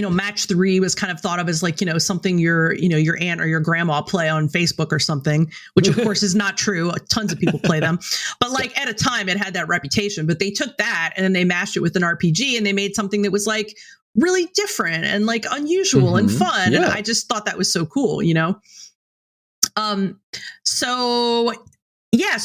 S2: Match 3 was kind of thought of as like, something your aunt or your grandma play on Facebook or something, which of course is not true. Tons of people play them. But like at a time it had that reputation, but they took that and then they mashed it with an RPG and they made something that was like really different and like unusual and fun. Yeah. And I just thought that was so cool, So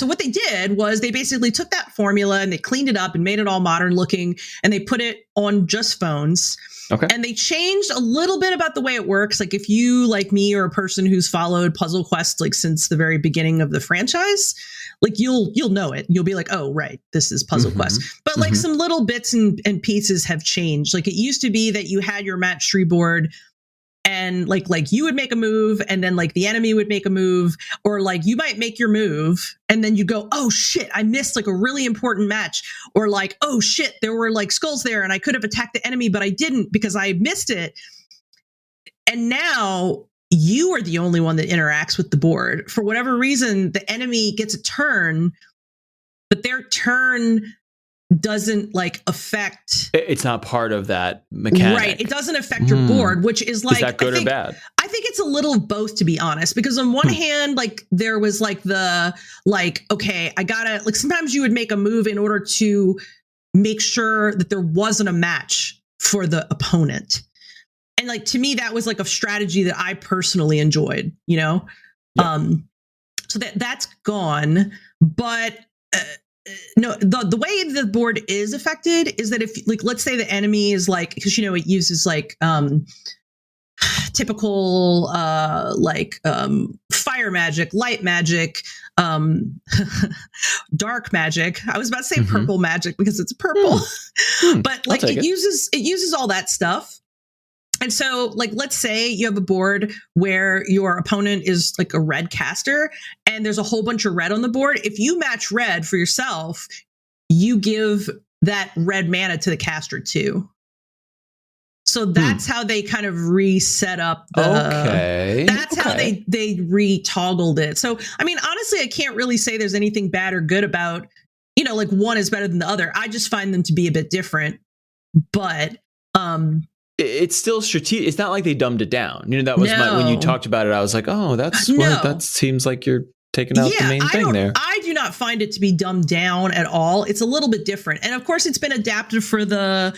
S2: what they did was they basically took that formula and they cleaned it up and made it all modern looking and they put it on just phones.
S1: Okay.
S2: And they changed a little bit about the way it works. Like if you, like me, or a person who's followed Puzzle Quest like since the very beginning of the franchise, like you'll know it. You'll be like, oh, right, this is Puzzle Quest. But like some little bits and pieces have changed. Like it used to be that you had your Match 3 board and like you would make a move and then like the enemy would make a move, or like you might make your move and then you go, oh shit, I missed like a really important match, or like, oh shit, there were like skulls there and I could have attacked the enemy, but I didn't because I missed it. And now you are the only one that interacts with the board. For whatever reason, the enemy gets a turn, but their turn doesn't like affect.
S1: It's not part of that mechanic.
S2: Right. It doesn't affect your board, which is like.
S1: Is that good or bad?
S2: I think it's a little of both, to be honest, because on one hand, like there was like okay, I gotta, like sometimes you would make a move in order to make sure that there wasn't a match for the opponent. And like, to me, that was like a strategy that I personally enjoyed, Yep. So that's gone, but no, the way the board is affected is that if like, let's say the enemy is like, because it uses like typical fire magic, light magic, dark magic. I was about to say purple magic because it's purple, but like it uses all that stuff. And so, like, let's say you have a board where your opponent is like a red caster and there's a whole bunch of red on the board. If you match red for yourself, you give that red mana to the caster too. So that's how they kind of reset up how they re-toggled it. So, I mean, honestly, I can't really say there's anything bad or good about, like one is better than the other. I just find them to be a bit different, but,
S1: it's still strategic. It's not like they dumbed it down. That was when you talked about it, I was like, oh, that seems like you're taking out the main thing there.
S2: I do not find it to be dumbed down at all. It's a little bit different. And of course, it's been adapted for the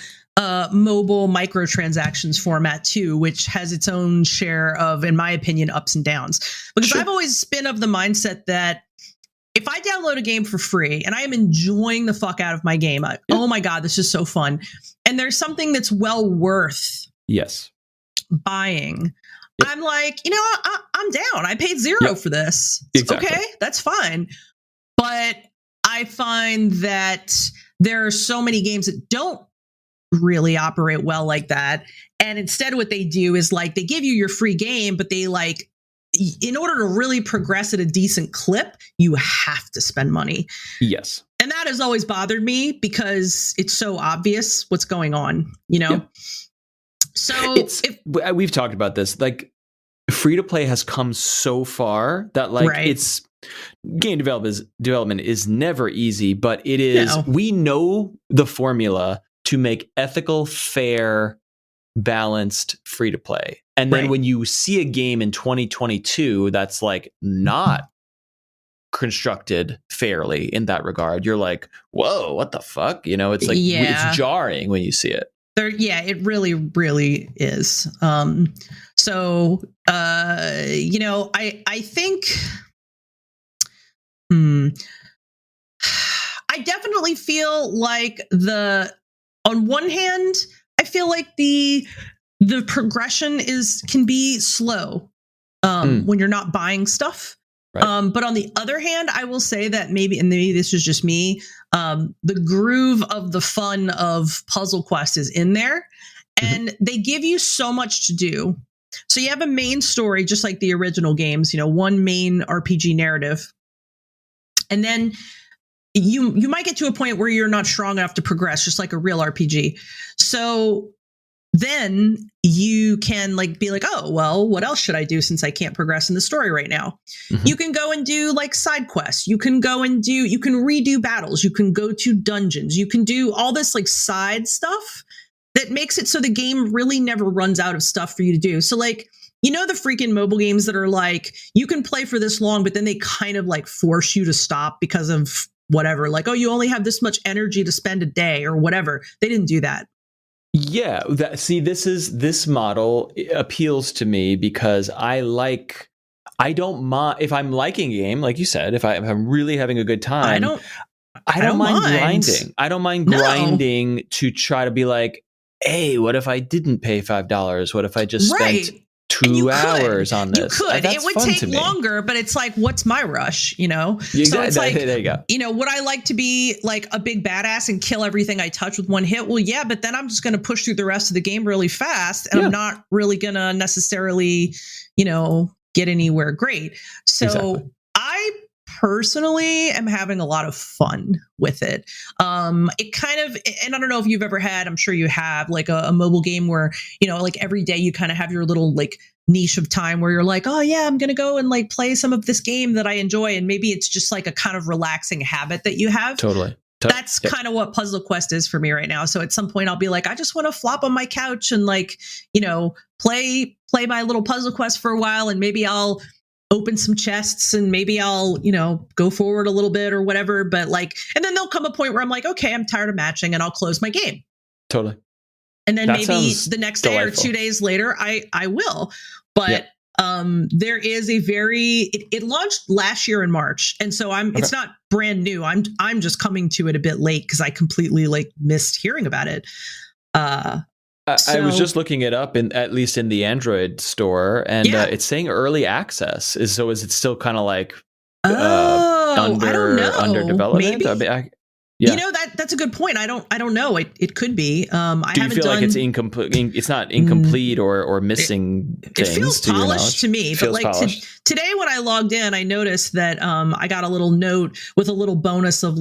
S2: mobile microtransactions format too, which has its own share of, in my opinion, ups and downs. Because I've always been of the mindset that if I download a game for free and I am enjoying the fuck out of my game, oh my God, this is so fun. And there's something that's well worth buying. Yep. I'm like, I'm down. I paid $0 for this.
S1: Exactly.
S2: Okay, that's fine. But I find that there are so many games that don't really operate well like that. And instead what they do is like, they give you your free game, but they like, in order to really progress at a decent clip, you have to spend money.
S1: Yes.
S2: And that has always bothered me because it's so obvious what's going on,
S1: Yeah.
S2: So
S1: we've talked about this. Like, free to play has come so far that like
S2: Right.
S1: it's game development is never easy, but it is.
S2: No.
S1: We know the formula to make ethical, fair, balanced free to play. And then
S2: Right.
S1: when you see a game in 2022 that's like not constructed fairly in that regard, you're like, whoa, what the fuck? You know, it's like,
S2: Yeah.
S1: it's jarring when you see it.
S2: Yeah, it really, really is. So, I think, I definitely feel like on one hand, I feel like the progression can be slow when you're not buying stuff. Right. But on the other hand, I will say that maybe this is just me, the groove of the fun of Puzzle Quest is in there, and they give you so much to do. So you have a main story, just like the original games, one main RPG narrative. And then you might get to a point where you're not strong enough to progress, just like a real RPG. So then you can be like, oh, well, what else should I do since I can't progress in the story right now? You can go and do side quests. You can go and you can redo battles. You can go to dungeons. You can do all this side stuff that makes it so the game really never runs out of stuff for you to do. So the freaking mobile games that are you can play for this long, but then they kind of force you to stop because of whatever, oh, you only have this much energy to spend a day or whatever. They didn't do that.
S1: Yeah, this model appeals to me because I don't mind if I'm liking a game, like you said, if I'm really having a good time. I don't mind grinding. I don't mind grinding to try to be like, hey, what if I didn't pay $5? What if I just spent 2 hours on this?
S2: You could. It would take longer, but it's what's my rush,
S1: Exactly.
S2: So it's
S1: there you go.
S2: Would I like to be a big badass and kill everything I touch with one hit? Well, yeah, but then I'm just going to push through the rest of the game really fast, and I'm not really going to necessarily, get anywhere great. So exactly. I personally am having a lot of fun with it. It kind of, and I don't know if you've ever had, I'm sure you have, a mobile game where, every day you kind of have your little niche of time where you're oh yeah, I'm going to go and play some of this game that I enjoy. And maybe it's just a kind of relaxing habit that you have.
S1: Totally.
S2: That's kind of what Puzzle Quest is for me right now. So at some point I'll be I just want to flop on my couch and play my little Puzzle Quest for a while. And maybe I'll open some chests and maybe I'll, go forward a little bit or whatever. But and then there'll come a point where I'm okay, I'm tired of matching and I'll close my game.
S1: Totally.
S2: And then maybe the next day or 2 days later, I will. But there is it launched last year in March. And so it's not brand new. I'm just coming to it a bit late because I completely missed hearing about it.
S1: I was just looking it up at least in the Android store, and it's saying early access. Is it still kind of under development?
S2: Maybe. That's a good point. I don't know. It could be.
S1: Do you feel it's incomplete? It's not incomplete or missing things.
S2: It feels polished to me. But today when I logged in, I noticed that I got a little note with a little bonus of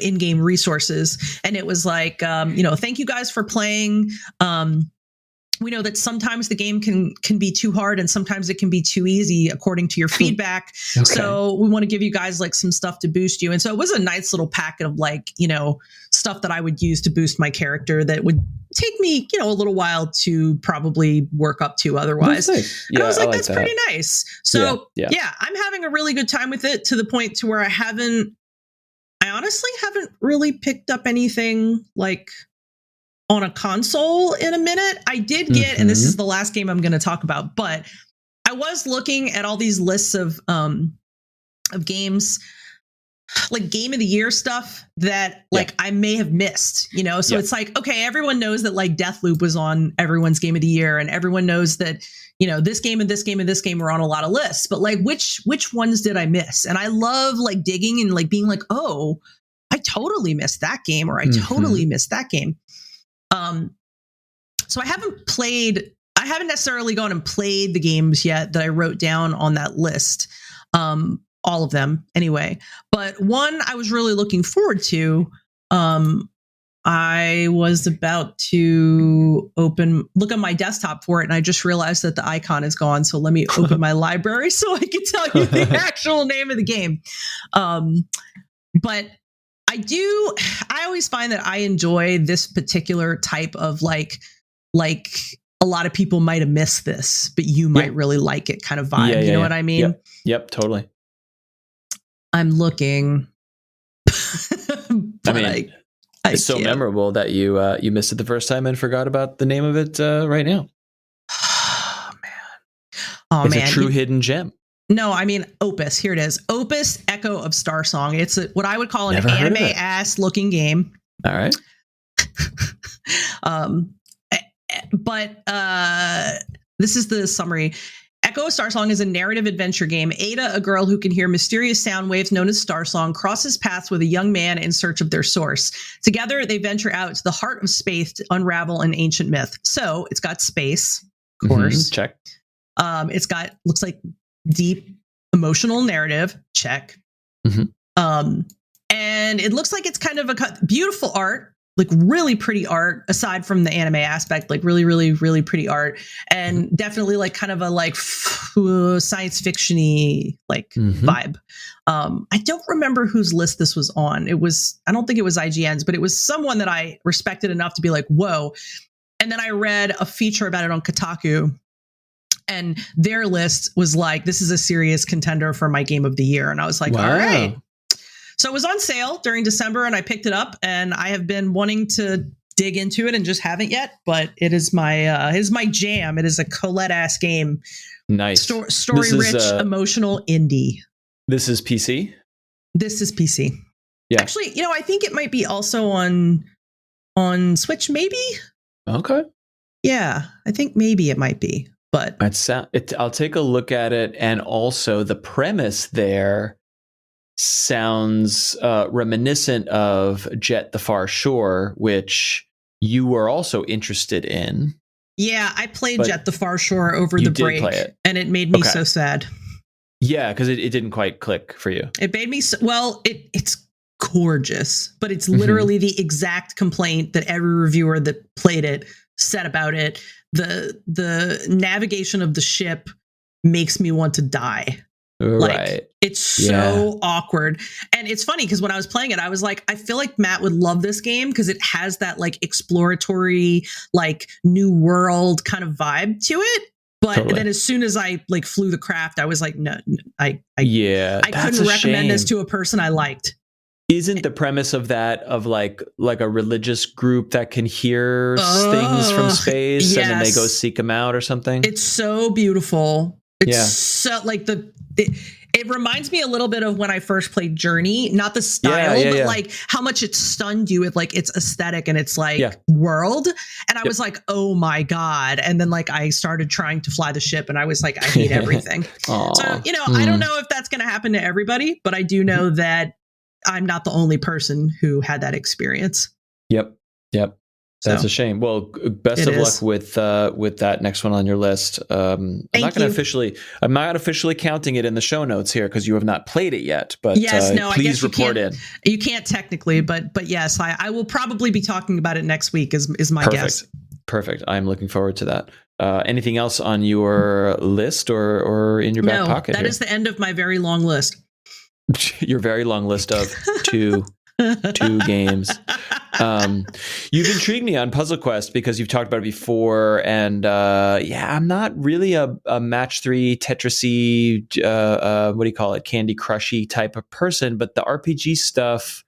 S2: in-game resources, and it was thank you guys for playing. We know that sometimes the game can be too hard and sometimes it can be too easy according to your feedback. Okay. So we want to give you guys some stuff to boost you. And so it was a nice little packet of stuff that I would use to boost my character that would take me, a little while to probably work up to otherwise. Nice. Yeah, and I was that's pretty nice. So yeah, I'm having a really good time with it to the point to where I honestly haven't really picked up anything on a console in a minute. I did get, and this is the last game I'm going to talk about, but I was looking at all these lists of games, game of the year stuff that I may have missed, so it's okay, everyone knows that Deathloop was on everyone's game of the year, and everyone knows that, this game and this game and this game were on a lot of lists, but which ones did I miss? And I love digging and being oh, I totally missed that game, or I totally missed that game. So I haven't necessarily gone and played the games yet that I wrote down on that list. all of them anyway. But one I was really looking forward to. I was about to look on my desktop for it, and I just realized that the icon is gone. So let me open my library so I can tell you the actual name of the game. But I always find that I enjoy this particular type of like a lot of people might have missed this, but you might really like it kind of vibe. You know what I mean?
S1: Yep, totally.
S2: I'm looking.
S1: I mean, it's so memorable that you missed it the first time and forgot about the name of it right now.
S2: Oh man.
S1: It's a true hidden gem.
S2: No, I mean Opus. Here it is. Opus Echo of Star Song. It's what I would call an anime ass looking game.
S1: All right.
S2: But this is the summary. Echo of Star Song is a narrative adventure game. Ada, a girl who can hear mysterious sound waves known as Star Song, crosses paths with a young man in search of their source. Together, they venture out to the heart of space to unravel an ancient myth. So it's got space, of course.
S1: Check.
S2: It's got, looks like deep emotional narrative. Check. And it looks like it's kind of a beautiful art. Like really pretty art, aside from the anime aspect, like really, really, really pretty art, and definitely like kind of a like science fiction-y like vibe. I don't remember whose list this was on. I don't think it was IGN's, but it was someone that I respected enough to be like, whoa. And then I read a feature about it on Kotaku, and their list was like, this is a serious contender for my game of the year. And I was like,
S1: wow.
S2: All right. So it was on sale during December, and I picked it up, and I have been wanting to dig into it and just haven't yet. But it is my jam. It is a Colette ass game.
S1: Nice
S2: story rich, emotional indie.
S1: This is PC.
S2: This is PC.
S1: Yeah.
S2: Actually, I think it might be also on Switch. Maybe.
S1: Okay.
S2: Yeah, I think maybe it might be. But
S1: I'll take a look at it, and also the premise there sounds reminiscent of Jet the Far Shore, which you were also interested in.
S2: Yeah, I played Jet the Far Shore over the break, and it made me so sad.
S1: Yeah, because it didn't quite click for you.
S2: It made me it's gorgeous, but it's literally the exact complaint that every reviewer that played it said about it. The navigation of the ship makes me want to die.
S1: Right.
S2: Like, it's so awkward. And it's funny because when I was playing it, I was like, I feel like Matt would love this game because it has that like exploratory, like new world kind of vibe to it. But then as soon as I like flew the craft, I was like, no, I couldn't recommend this to a person I liked.
S1: Isn't the premise of that of like a religious group that can hear things from space and then they go seek them out or something?
S2: It's so beautiful. It's so like it reminds me a little bit of when I first played Journey, not the style, but like how much it stunned you with like its aesthetic and its like world. And I was like, oh my God. And then like I started trying to fly the ship and I was like, I hate everything. So, I don't know if that's going to happen to everybody, but I do know that I'm not the only person who had that experience. Yep.
S1: That's a shame. Well, best of luck with that next one on your list. I'm not officially counting it in the show notes here because you have not played it yet. But please report in.
S2: You can't technically, but yes, I will probably be talking about it next week. Is my guess.
S1: Perfect. I'm looking forward to that. Anything else on your list or in your back pocket?
S2: That is the end of my very long list.
S1: Your very long list of two games. You've intrigued me on Puzzle Quest because you've talked about it before, and I'm not really a match 3 Tetris-y, what do you call it, Candy Crushy type of person, but the RPG stuff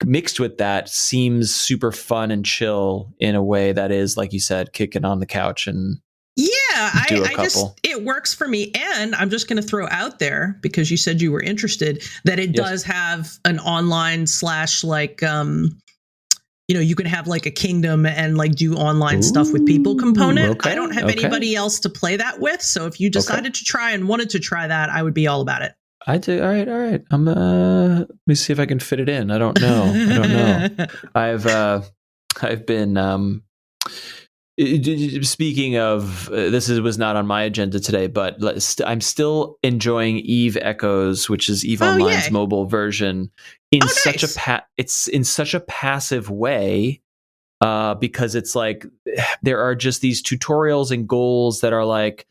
S1: mixed with that seems super fun and chill in a way that is, like you said, kicking on the couch and it works for me. And I'm just going to throw out there, because you said you were interested, that it does have an online / like, you can have like a kingdom and like do online stuff with people component. Okay, I don't have anybody else to play that with. So if you decided to try and wanted to try that, I would be all about it. I do. All right. Let me see if I can fit it in. I don't know. I've been Speaking of, was not on my agenda today, but I'm still enjoying Eve Echoes, which is Eve Online's
S2: yay.
S1: mobile version, in
S2: nice.
S1: it's in such a passive way, because it's like there are just these tutorials and goals that are like,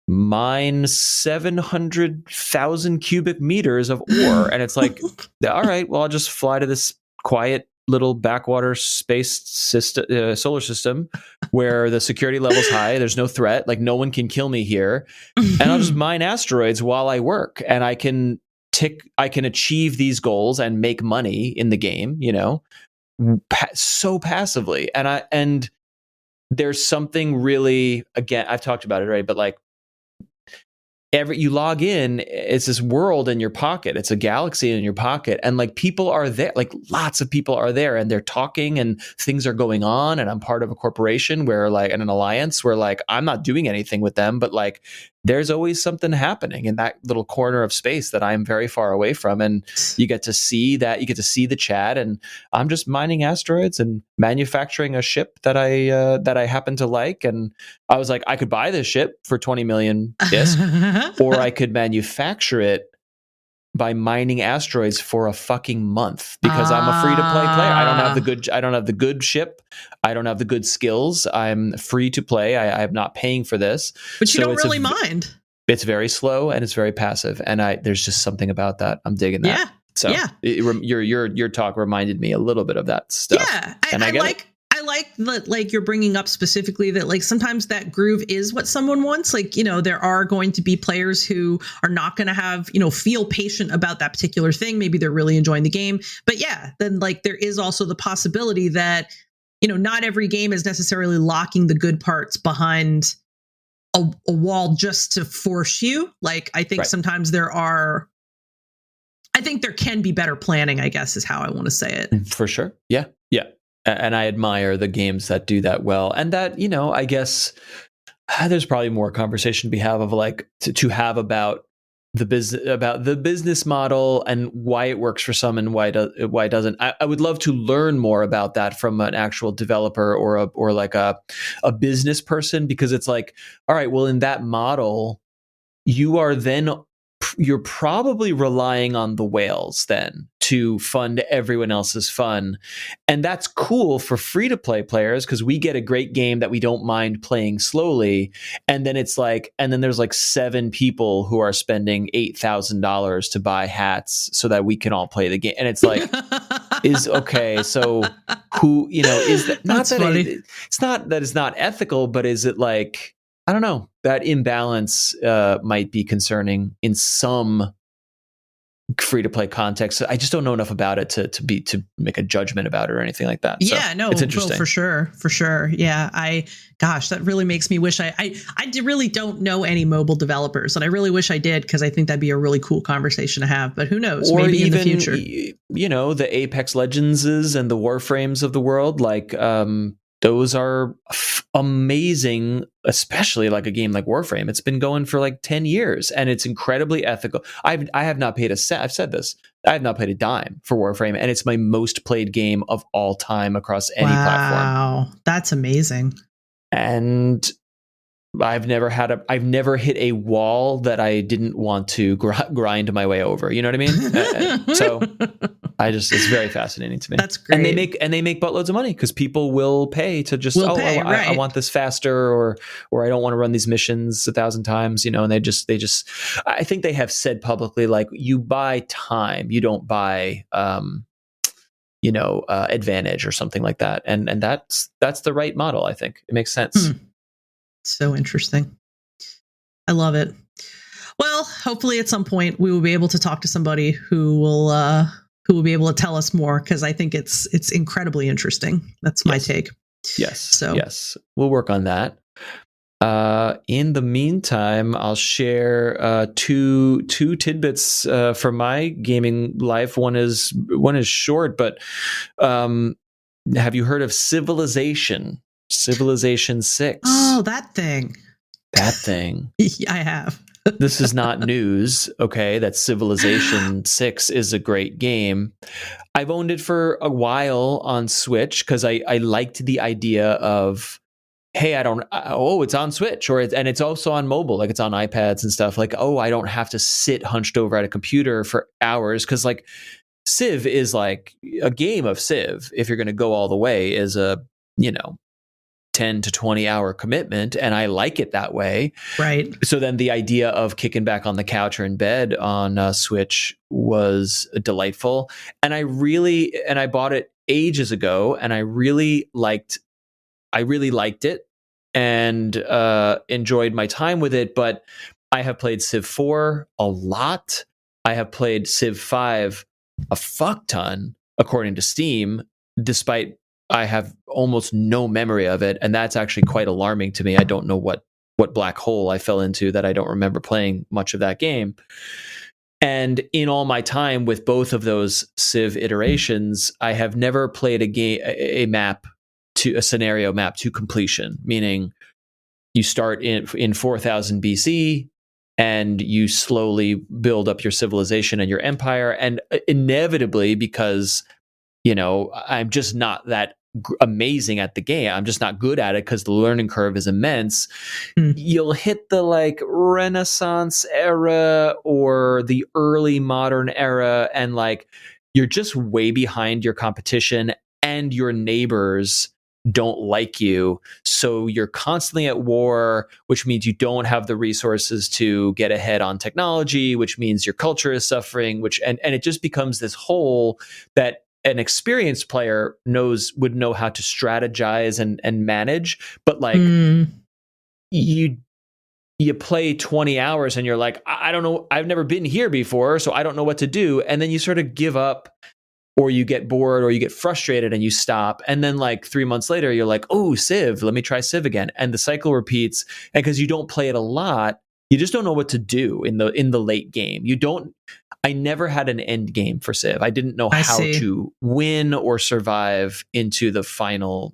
S1: mine 700,000 cubic meters of ore, and it's like, all right, well, I'll just fly to this quiet little backwater space system, solar system, where the security level's high. There's no threat. Like, no one can kill me here, and I'll just mine asteroids while I work, and I can achieve these goals and make money in the game. So passively, and there's something really, again, I've talked about it already, but like, you log in, it's this world in your pocket. It's a galaxy in your pocket. And like, people are there, like lots of people are there, and they're talking and things are going on. And I'm part of a corporation where like, and an alliance where like, I'm not doing anything with them, but like, there's always something happening in that little corner of space that I'm very far away from. And you get to see that, you get to see the chat, and I'm just mining asteroids and manufacturing a ship that I happen to like. And I was like, I could buy this ship for 20 million ISK, or I could manufacture it by mining asteroids for a fucking month, because I'm a free to play player. I don't have the good ship. I don't have the good skills. I'm free to play. I'm not paying for this.
S2: But you don't really mind.
S1: It's very slow and it's very passive. And there's just something about that. I'm digging that.
S2: Yeah.
S1: So your talk reminded me a little bit of that stuff.
S2: Yeah. I like that, like, you're bringing up specifically that like sometimes that groove is what someone wants. Like, there are going to be players who are not going to have, feel patient about that particular thing. Maybe they're really enjoying the game. But yeah, then like there is also the possibility that, not every game is necessarily locking the good parts behind a wall just to force you. Like, I think sometimes I think there can be better planning, I guess, is how I want to say it.
S1: For sure. Yeah. Yeah. And I admire the games that do that well. And that, I guess there's probably more conversation to have about the business model and why it works for some and why it doesn't. I would love to learn more about that from an actual developer or like a business person, because it's like, all right, well, in that model, you're probably relying on the whales then to fund everyone else's fun. And that's cool for free to play players, because we get a great game that we don't mind playing slowly. And then there's like 7 people who are spending $8,000 to buy hats so that we can all play the game. And it's like, so who, is that not that it's not that it's not ethical, but is it like, I don't know, that imbalance might be concerning in some free-to-play context. I just don't know enough about it to make a judgment about it or anything like that.
S2: Yeah,
S1: so
S2: no,
S1: it's interesting.
S2: For sure. Yeah, that really makes me wish I really don't know any mobile developers, and I really wish I did, because I think that'd be a really cool conversation to have. But who knows?
S1: Or
S2: maybe
S1: even,
S2: in the future.
S1: The Apex Legendses and the Warframes of the world, like those are amazing, especially like a game like Warframe. It's been going for like 10 years and it's incredibly ethical. I have not paid I've said this. I have not paid a dime for Warframe, and it's my most played game of all time across any platform.
S2: Wow, that's amazing.
S1: And I've never hit a wall that I didn't want to grind my way over. You know what I mean? So it's very fascinating to me.
S2: That's great.
S1: And they make buttloads of money, because people will pay to just, I want this faster, or I don't want to run these missions 1,000 times, and they just, I think they have said publicly, like, you buy time, you don't buy, advantage or something like that. And that's the right model. I think it makes sense.
S2: So interesting. I love it. Well, hopefully at some point we will be able to talk to somebody who will be able to tell us more, because I think it's incredibly interesting. That's my take.
S1: Yes. We'll work on that. In the meantime, I'll share two tidbits from my gaming life. One is short, but have you heard of Civilization 6?
S2: Oh, that thing. Yeah, I have.
S1: This is not news, okay? That Civilization 6 is a great game. I've owned it for a while on Switch because I liked the idea of hey, it's on Switch, and it's also on mobile, like it's on iPads and stuff. Like, oh, I don't have to sit hunched over at a computer for hours, because like Civ is like a game of Civ. If you're going to go all the way, is a 10 to 20 hour commitment, and I like it that way.
S2: Right.
S1: So then the idea of kicking back on the couch or in bed on Switch was delightful, and I bought it ages ago, and I really liked it and enjoyed my time with it. But I have played Civ 4 a lot. I have played Civ 5 a fuck ton, according to Steam, despite I have almost no memory of it. And that's actually quite alarming to me. I don't know what black hole I fell into that I don't remember playing much of that game. And in all my time with both of those Civ iterations, I have never played a scenario map to completion, meaning you start in 4000 BC and you slowly build up your civilization and your empire. And inevitably, because, I'm just not that amazing at the game, I'm just not good at it because the learning curve is immense. You'll hit the like Renaissance era or the early modern era, and like you're just way behind your competition, and your neighbors don't like you, so you're constantly at war, which means you don't have the resources to get ahead on technology, which means your culture is suffering, and it just becomes this hole that an experienced player would know how to strategize and manage. But like you play 20 hours and you're like, I don't know, I've never been here before, so I don't know what to do, and then you sort of give up, or you get bored, or you get frustrated and you stop. And then like 3 months later, you're like, oh, Civ, let me try Civ again. And the cycle repeats. And because you don't play it a lot, you just don't know what to do in the late game. I never had an end game for Civ. I didn't know how to win or survive into the final,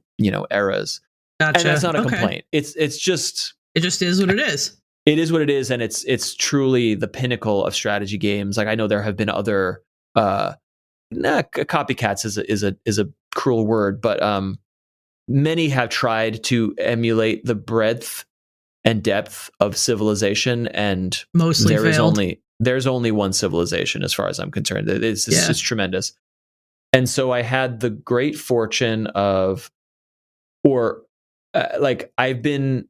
S1: eras.
S2: Gotcha.
S1: And that's not a complaint. It just
S2: is what it is.
S1: It is what it is. And it's truly the pinnacle of strategy games. Like, I know there have been other, copycats is a cruel word, but many have tried to emulate the breadth and depth of Civilization, and
S2: mostly
S1: there's only one Civilization as far as I'm concerned. It's tremendous. And so I had the great fortune of, I've been,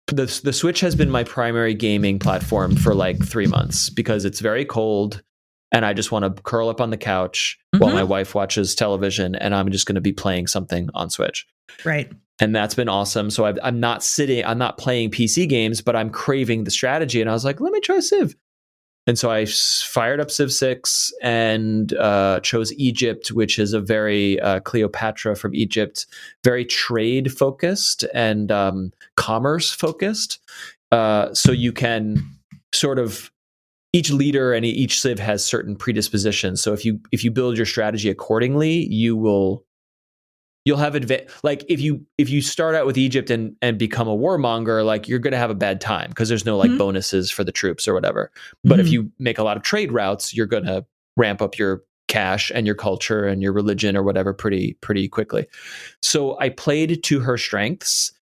S1: the Switch has been my primary gaming platform for like 3 months, because it's very cold and I just want to curl up on the couch while my wife watches television, and I'm just going to be playing something on Switch.
S2: Right.
S1: And that's been awesome. So I'm not playing PC games, but I'm craving the strategy. And I was like, let me try Civ. And so I fired up Civ 6 and chose Egypt, which is a very Cleopatra from Egypt, very trade focused and commerce focused. So you can sort of, each leader and each Civ has certain predispositions. So if you build your strategy accordingly, you'll have like if you start out with Egypt and become a warmonger, like you're going to have a bad time because there's no like bonuses for the troops or whatever. But if you make a lot of trade routes, you're going to ramp up your cash and your culture and your religion or whatever pretty quickly. So I played to her strengths,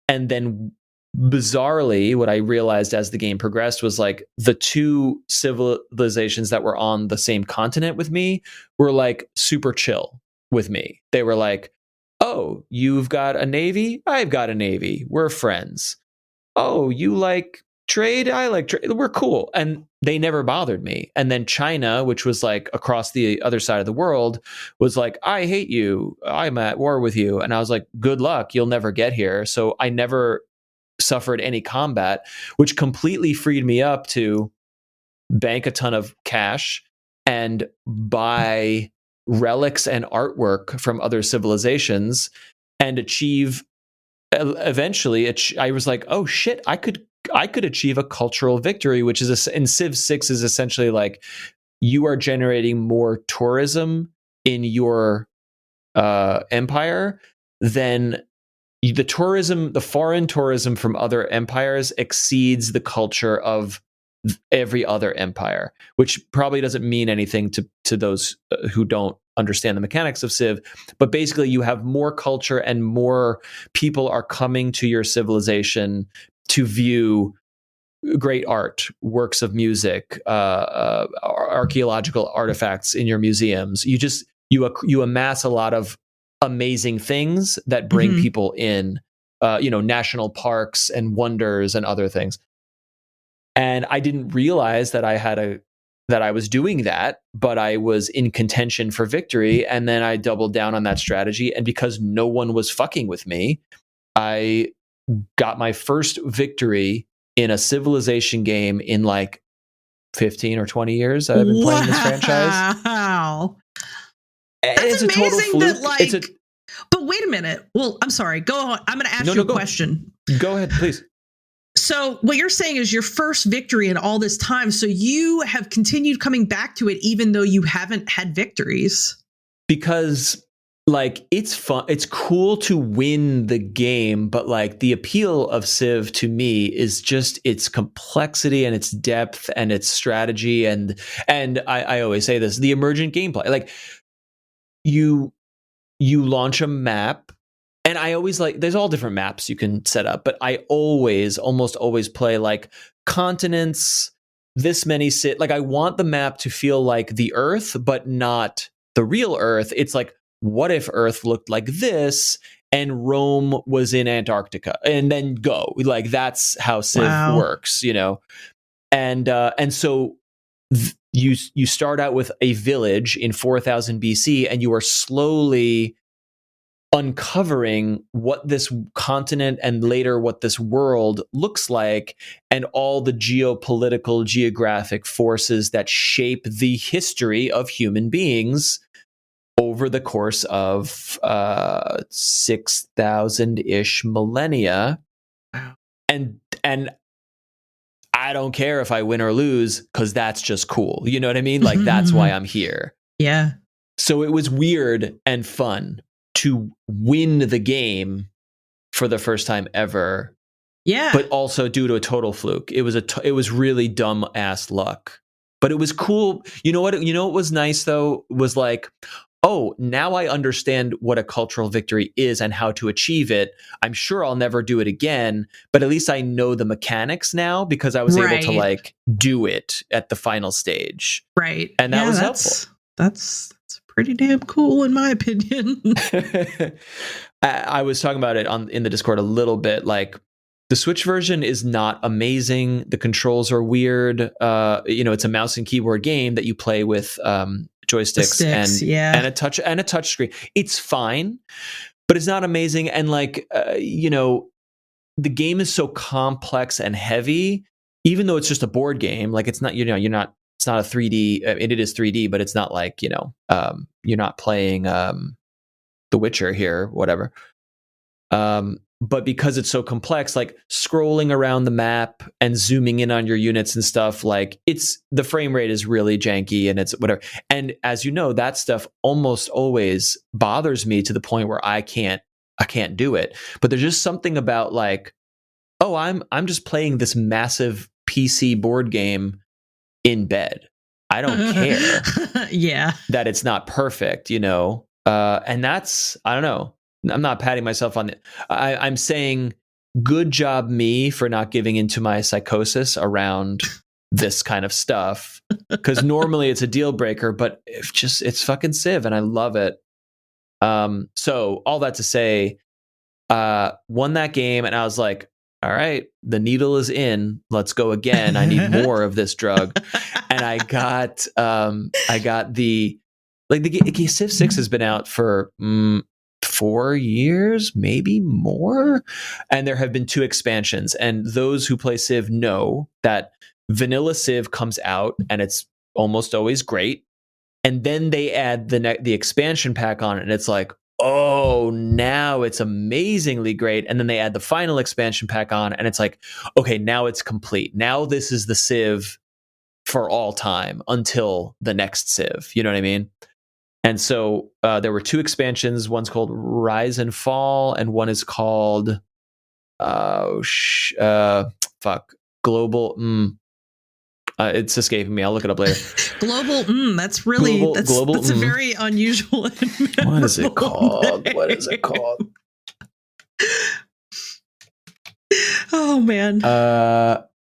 S1: and then bizarrely, what I realized as the game progressed was like the two civilizations that were on the same continent with me were like super chill with me. They were like, oh, you've got a navy? I've got a navy. We're friends. Oh, you like trade? I like trade. We're cool. And they never bothered me. And then China, which was like across the other side of the world, was like, I hate you. I'm at war with you. And I was like, good luck. You'll never get here. So I never suffered any combat, which completely freed me up to bank a ton of cash and buy relics and artwork from other civilizations and achieve eventually I was like, oh shit, I could achieve a cultural victory, which is in Civ 6 is essentially like you are generating more tourism in your empire than the foreign tourism from other empires exceeds the culture of every other empire, which probably doesn't mean anything to those who don't understand the mechanics of Civ. But basically, you have more culture and more people are coming to your civilization to view great art, works of music, archaeological artifacts in your museums. You amass a lot of amazing things that bring people in, national parks and wonders and other things. And I didn't realize that I was doing that, but I was in contention for victory. And then I doubled down on that strategy. And because no one was fucking with me, I got my first victory in a civilization game in like 15 or 20 years I've been playing this franchise.
S2: Wow.
S1: It's a total fluke.
S2: But wait a minute. Well, I'm sorry. Go on. I'm going to ask you a question.
S1: Go ahead, please.
S2: So what you're saying is your first victory in all this time. So you have continued coming back to it even though you haven't had victories.
S1: Because like it's fun, it's cool to win the game, but like the appeal of Civ to me is just its complexity and its depth and its strategy and I always say this, the emergent gameplay. Like you launch a map. And I always there's all different maps you can set up, but I almost always play like continents, this many like I want the map to feel like the Earth, but not the real Earth. It's like, what if Earth looked like this and Rome was in Antarctica and then go? Like that's how Civ works, And so you start out with a village in 4000 BC and you are slowly uncovering what this continent and later what this world looks like and all the geopolitical, geographic forces that shape the history of human beings over the course of 6,000-ish millennia.
S2: Wow.
S1: And I don't care if I win or lose because that's just cool. You know what I mean? Like that's why I'm here.
S2: Yeah.
S1: So it was weird and fun to win the game for the first time ever.
S2: Yeah.
S1: But also due to a total fluke. It was really dumb ass luck. But it was cool. You know what was nice though was like, oh, now I understand what a cultural victory is and how to achieve it. I'm sure I'll never do it again, but at least I know the mechanics now because I was able to like do it at the final stage.
S2: Right.
S1: And that was helpful.
S2: That's pretty damn cool in my opinion.
S1: I was talking about it in the Discord a little bit. Like the Switch version is not amazing. The controls are weird. It's a mouse and keyboard game that you play with joysticks and a touch screen. It's fine, but it's not amazing. And like the game is so complex and heavy, even though it's just a board game. Like it's not it's not a 3D. It is 3D, but it's not like you're not playing The Witcher here, whatever. But because it's so complex, like scrolling around the map and zooming in on your units and stuff, like the frame rate is really janky and it's whatever. And as you know, that stuff almost always bothers me to the point where I can't do it. But there's just something about like, oh, I'm just playing this massive PC board game in bed. I don't care.
S2: Yeah.
S1: That it's not perfect, and that's, I don't know. I'm not patting myself on it. I'm saying good job me for not giving into my psychosis around this kind of stuff. Because normally it's a deal breaker, but it's fucking Civ and I love it. So all that to say, won that game and I was like, all right, the needle is in. Let's go again. I need more of this drug. And I got the Civ 6 has been out for 4 years, maybe more. And there have been 2 expansions. And those who play Civ know that vanilla Civ comes out and it's almost always great. And then they add the expansion pack on it. And it's like, oh, now it's amazingly great. And then they add the final expansion pack on and it's like, okay, now it's complete. Now this is the Civ for all time until the next Civ. You know what I mean? And so there were 2 expansions. One's called Rise and Fall, and one is called Global. It's escaping me. I'll look it up later.
S2: Global. That's really
S1: global.
S2: That's a very unusual.
S1: What is it called?
S2: Name.
S1: What is it called?
S2: Oh man.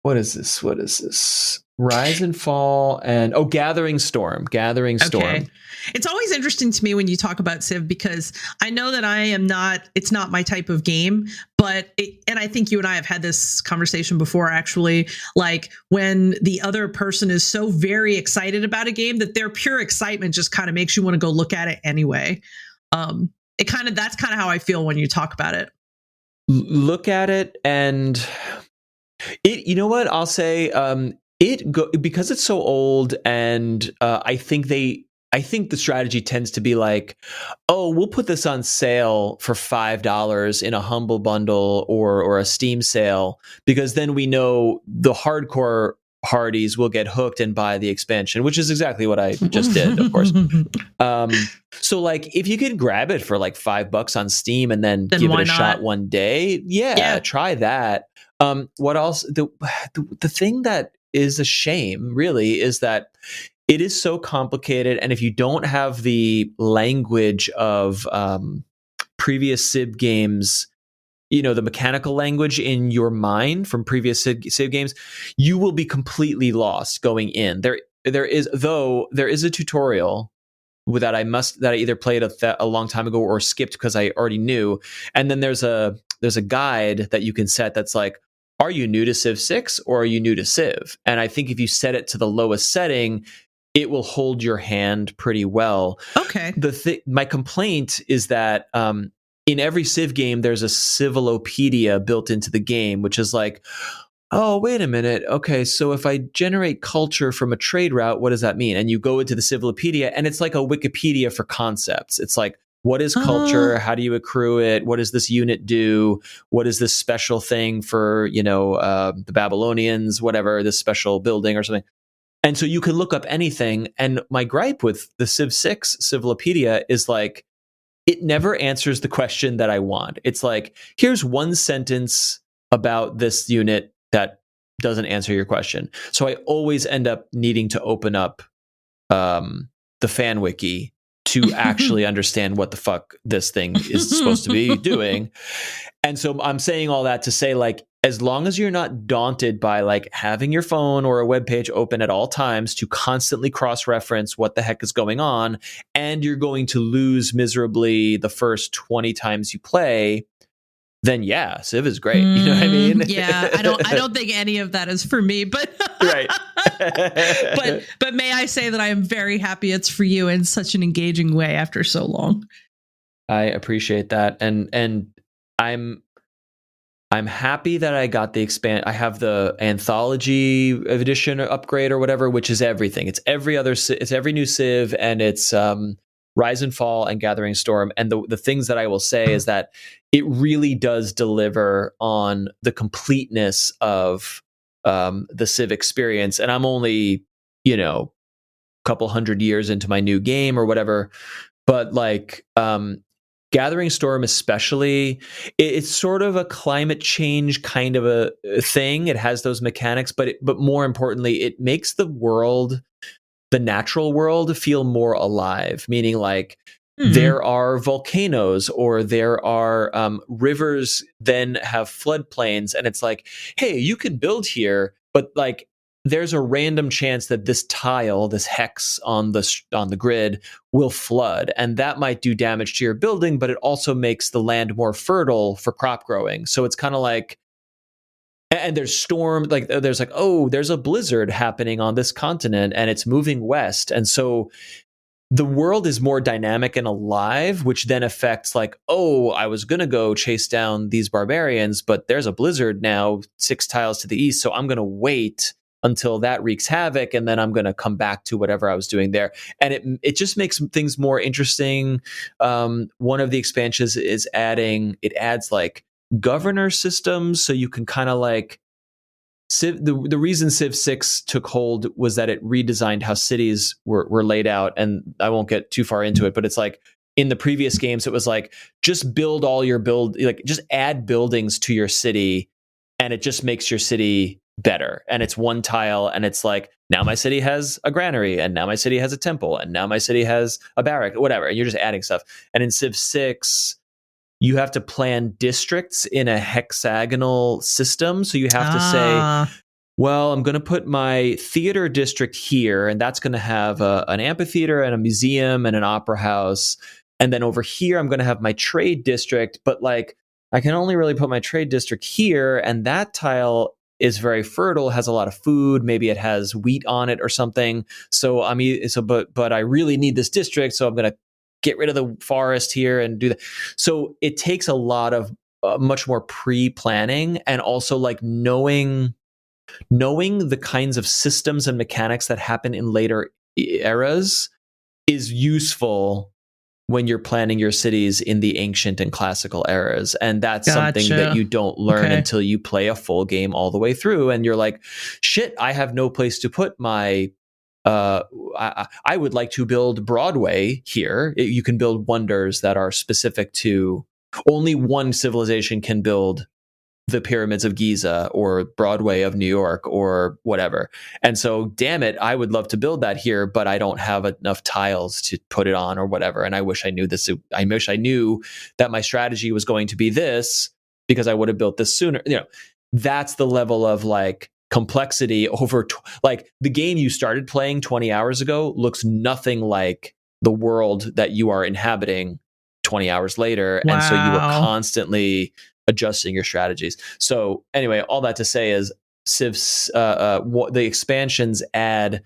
S1: What is this? What is this? Rise and Fall and Gathering Storm. Gathering Storm.
S2: Okay. It's always interesting to me when you talk about Civ because I know that it's not my type of game, and I think you and I have had this conversation before actually, like when the other person is so very excited about a game that their pure excitement just kind of makes you want to go look at it anyway. That's kind of how I feel when you talk about it.
S1: Look at it and you know what I'll say, because it's so old and I think the strategy tends to be like, oh, we'll put this on sale for $5 in a humble bundle or a Steam sale, because then we know the hardcore hardies will get hooked and buy the expansion, which is exactly what I just did, of course. So like if you can grab it for like $5 on Steam and then give it a shot one day, try that. What else? The thing that is a shame really is that it is so complicated, and if you don't have the language of previous Civ games, the mechanical language in your mind from previous Civ games, you will be completely lost going in. There is a tutorial that I either played a long time ago or skipped because I already knew, and then there's a guide that you can set that's like, are you new to Civ 6 or are you new to Civ? And I think if you set it to the lowest setting, it will hold your hand pretty well.
S2: Okay.
S1: My complaint is that in every Civ game, there's a Civilopedia built into the game, which is like, oh, wait a minute. Okay, so if I generate culture from a trade route, what does that mean? And you go into the Civilopedia, and it's like a Wikipedia for concepts. It's like, what is culture? How do you accrue it? What does this unit do? What is this special thing for, the Babylonians, whatever, this special building or something? And so you can look up anything. And my gripe with the Civ 6 Civilopedia is like, it never answers the question that I want. It's like, here's one sentence about this unit that doesn't answer your question. So I always end up needing to open up the fan wiki to actually understand what the fuck this thing is supposed to be doing. And so I'm saying all that to say, like, as long as you're not daunted by like having your phone or a web page open at all times to constantly cross-reference what the heck is going on, and you're going to lose miserably the first 20 times you play, then yeah, Civ is great. You know what I mean?
S2: Yeah, I don't think any of that is for me, but
S1: right.
S2: but may I say that I am very happy it's for you in such an engaging way after so long.
S1: I appreciate that, and I'm happy that I got the I have the anthology edition upgrade or whatever, which is everything. It's every new Civ, and it's Rise and Fall and Gathering Storm. And the things that I will say is that it really does deliver on the completeness of the Civ experience. And I'm only, a couple hundred years into my new game or whatever, but like Gathering Storm especially, it's sort of a climate change kind of a thing. It has those mechanics, but more importantly, it makes the natural world feel more alive, meaning like there are volcanoes or there are rivers then have floodplains, and it's like, hey, you can build here, but like there's a random chance that this tile, this hex on the grid will flood, and that might do damage to your building, but it also makes the land more fertile for crop growing. So it's kind of like, and there's there's a blizzard happening on this continent and it's moving west. And so the world is more dynamic and alive, which then affects like, oh, I was going to go chase down these barbarians, but there's a blizzard now 6 tiles to the east. So I'm going to wait until that wreaks havoc, and then I'm going to come back to whatever I was doing there. And it just makes things more interesting. One of the expansions is adds like governor systems, so you can kind of like the reason Civ 6 took hold was that it redesigned how cities were laid out, and I won't get too far into it, but it's like in the previous games it was like just build all your just add buildings to your city, and it just makes your city better. And it's one tile, and it's like, now my city has a granary, and now my city has a temple, and now my city has a barrack, whatever. And you're just adding stuff. And in Civ 6, you have to plan districts in a hexagonal system. So you have to say, well, I'm going to put my theater district here, and that's going to have an amphitheater and a museum and an opera house. And then over here, I'm going to have my trade district, but like, I can only really put my trade district here, and that tile is very fertile, has a lot of food. Maybe it has wheat on it or something. So but I really need this district, so I'm going to get rid of the forest here and do that. So it takes a lot of much more pre-planning, and also like knowing the kinds of systems and mechanics that happen in later eras is useful when you're planning your cities in the ancient and classical eras. And that's something that you don't learn until you play a full game all the way through. And you're like, shit, I have no place to put my, I would like to build Broadway here. You can build wonders that are specific to, only one civilization can build the pyramids of Giza or Broadway of New York or whatever. And so, damn it, I would love to build that here, but I don't have enough tiles to put it on or whatever. And I wish I knew this. I wish I knew that my strategy was going to be this, because I would have built this sooner. You know, that's the level of like complexity over like the game you started playing 20 hours ago looks nothing like the world that you are inhabiting 20 hours later. Wow. And so you are constantly adjusting your strategies. So anyway, all that to say is Civ's the expansions add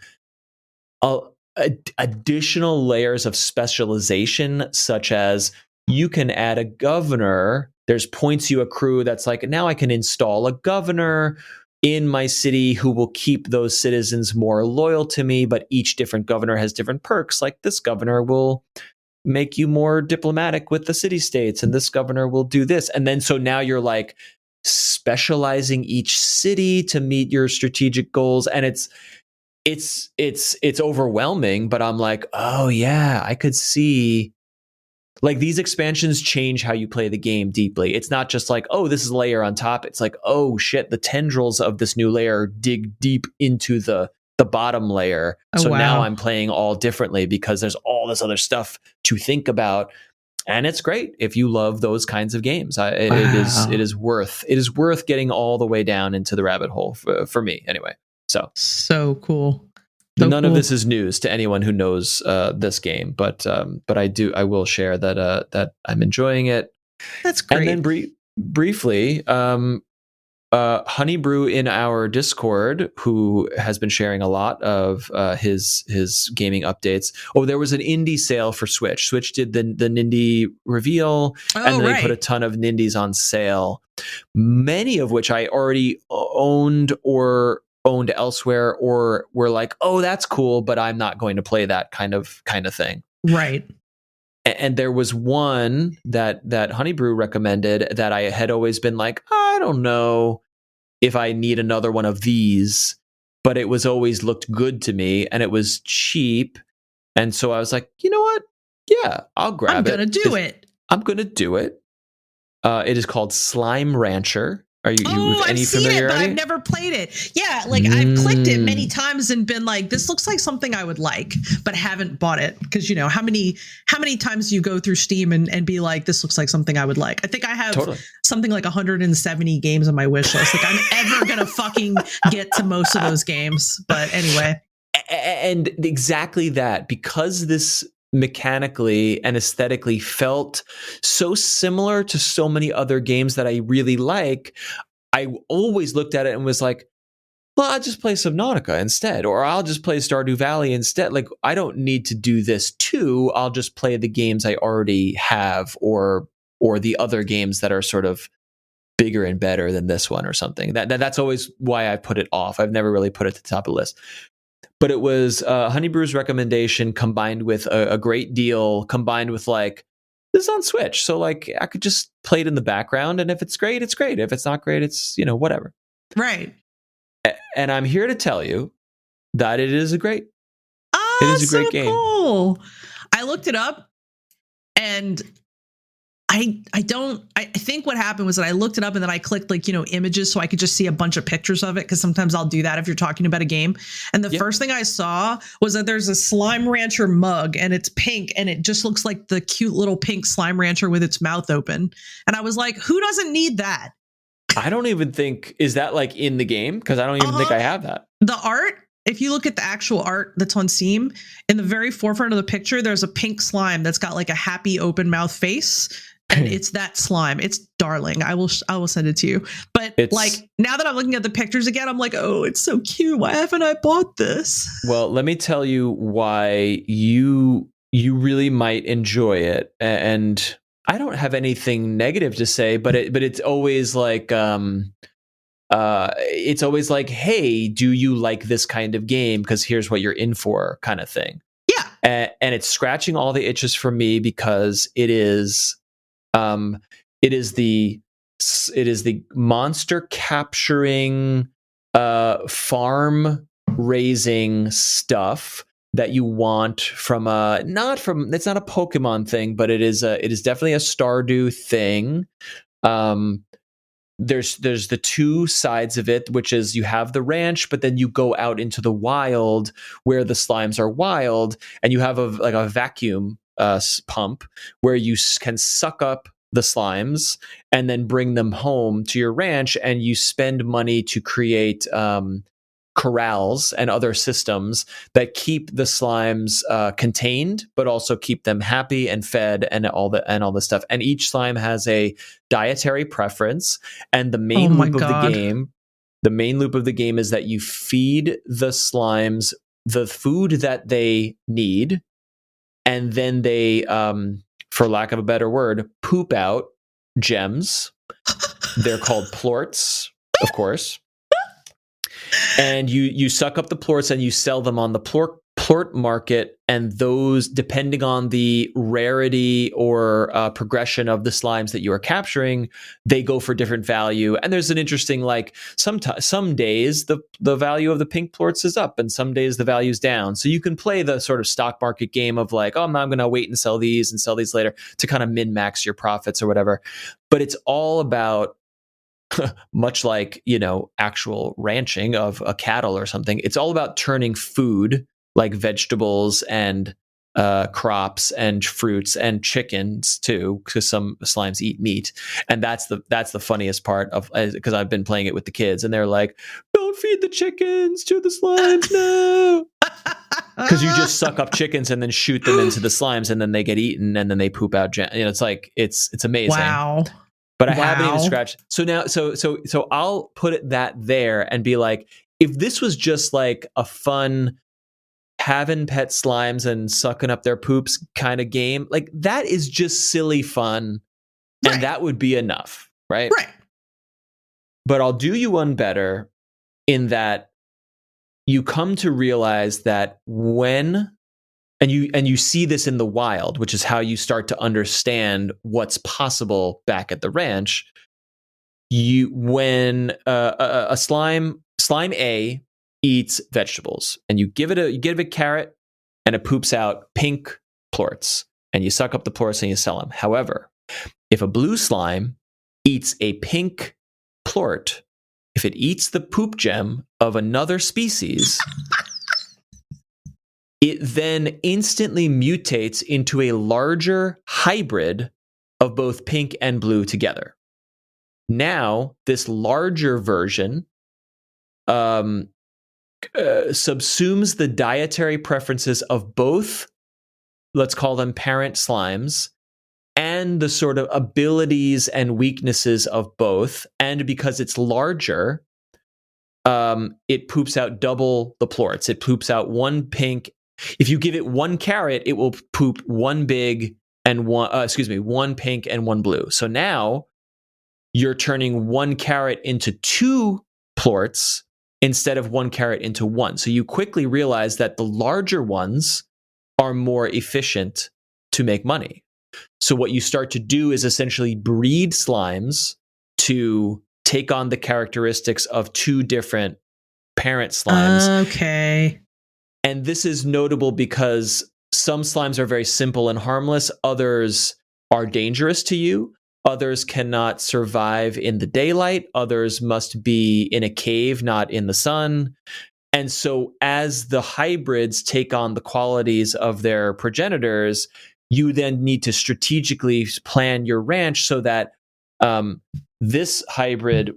S1: additional layers of specialization, such as you can add a governor. There's points you accrue that's like, now I can install a governor in my city who will keep those citizens more loyal to me, but each different governor has different perks. Like this governor will make you more diplomatic with the city states, and this governor will do this. And then so now you're like specializing each city to meet your strategic goals. And it's overwhelming, but I'm like, oh yeah, I could see like these expansions change how you play the game deeply. It's not just like, oh, this is a layer on top. It's like, oh shit, the tendrils of this new layer dig deep into the bottom layer. So now I'm playing all differently because there's all this other stuff to think about. And it's great if you love those kinds of games. It is worth getting all the way down into the rabbit hole for me anyway. So
S2: cool.
S1: None of this is news to anyone who knows this game, but I will share that I'm enjoying it.
S2: That's great.
S1: And then briefly, Honeybrew in our Discord, who has been sharing a lot of his gaming updates. Oh, there was an indie sale for Switch. Switch did the Nindy reveal, and then they put a ton of Nindies on sale, many of which I already owned or owned elsewhere, or were like, oh, that's cool, but I'm not going to play that kind of thing.
S2: Right.
S1: And there was one that Honeybrew recommended that I had always been like, I don't know if I need another one of these, but it was always looked good to me, and it was cheap. And so I was like, you know what? Yeah, I'll grab it. I'm going to do it. It is called Slime Rancher. Are you with any familiarity? I've seen it, but
S2: I've never played it. Yeah, like I've clicked it many times and been like, this looks like something I would like, but haven't bought it because you know how many times do you go through Steam and be like, this looks like something I would like. I think I have something like 170 games on my wish list. Like I'm ever gonna fucking get to most of those games. But anyway,
S1: and exactly that, because this mechanically and aesthetically felt so similar to so many other games that I really like, I always looked at it and was like, well, I'll just play Subnautica instead, or I'll just play Stardew Valley instead. Like, I don't need to do this too. I'll just play the games I already have, or the other games that are sort of bigger and better than this one or something. That's always why I put it off. I've never really put it to the top of the list. But it was Honeybrew's recommendation combined with a great deal, combined with like, this is on Switch. So like I could just play it in the background. And if it's great, it's great. If it's not great, it's, whatever.
S2: Right.
S1: And I'm here to tell you that it is a great game.
S2: Cool. I looked it up and I think what happened was that I looked it up and then I clicked like, images so I could just see a bunch of pictures of it. Cause sometimes I'll do that if you're talking about a game. And the first thing I saw was that there's a Slime Rancher mug and it's pink and it just looks like the cute little pink Slime Rancher with its mouth open. And I was like, who doesn't need that?
S1: I don't even think, is that like in the game? Cause I don't even think I have that.
S2: The art, if you look at the actual art that's on Steam, in the very forefront of the picture, there's a pink slime that's got like a happy open mouth face. And it's that slime. It's darling. I will send it to you. But like now that I'm looking at the pictures again, I'm like, oh, it's so cute. Why haven't I bought this?
S1: Well, let me tell you why you really might enjoy it. And I don't have anything negative to say, but it's always like hey, do you like this kind of game? Because here's what you're in for, kind of thing.
S2: Yeah.
S1: And it's scratching all the itches for me because it is the monster capturing, farm raising stuff that you want from it's not a Pokemon thing, but it is definitely a Stardew thing. There's the two sides of it, which is you have the ranch, but then you go out into the wild where the slimes are wild, and you have a vacuum pump where you can suck up the slimes and then bring them home to your ranch, and you spend money to create corrals and other systems that keep the slimes contained, but also keep them happy and fed and all the stuff. And each slime has a dietary preference, and the main loop of the game is that you feed the slimes the food that they need, and then they, for lack of a better word, poop out gems. They're called plorts, of course. And you suck up the plorts and you sell them on the plort market. And those, depending on the rarity or progression of the slimes that you are capturing, they go for different value. And there's an interesting, like, some days the value of the pink plorts is up and some days the value is down. So you can play the sort of stock market game of like, oh, I'm going to wait and sell these later to kind of min-max your profits or whatever. But it's all about, much like, actual ranching of a cattle or something, it's all about turning food like vegetables and crops and fruits and chickens too, because some slimes eat meat. And that's the funniest part of, because I've been playing it with the kids and they're like, don't feed the chickens to the slimes, no. Because you just suck up chickens and then shoot them into the slimes and then they get eaten and then they poop out. It's like, it's amazing.
S2: Wow.
S1: But I haven't even scratched. So now, so I'll put it that there and be like, if this was just like a fun having pet slimes and sucking up their poops kind of game, like that is just silly fun, right, and that would be enough, right?
S2: Right.
S1: But I'll do you one better in that you come to realize that when. And you see this in the wild, which is how you start to understand what's possible back at the ranch. When a slime A eats vegetables, and you give it a carrot, and it poops out pink plorts, and you suck up the plorts and you sell them. However, if a blue slime eats a pink plort, if it eats the poop gem of another species, it then instantly mutates into a larger hybrid of both pink and blue together. Now, this larger version subsumes the dietary preferences of both, let's call them parent slimes, and the sort of abilities and weaknesses of both. And because it's larger, it poops out double the plorts. It poops out one pink. If you give it one carrot, it will poop one pink and one blue. So now you're turning one carrot into two plorts instead of one carrot into one. So you quickly realize that the larger ones are more efficient to make money. So what you start to do is essentially breed slimes to take on the characteristics of two different parent slimes.
S2: Okay.
S1: And this is notable because some slimes are very simple and harmless. Others are dangerous to you. Others cannot survive in the daylight. Others must be in a cave, not in the sun. And so as the hybrids take on the qualities of their progenitors, you then need to strategically plan your ranch so that these hybrid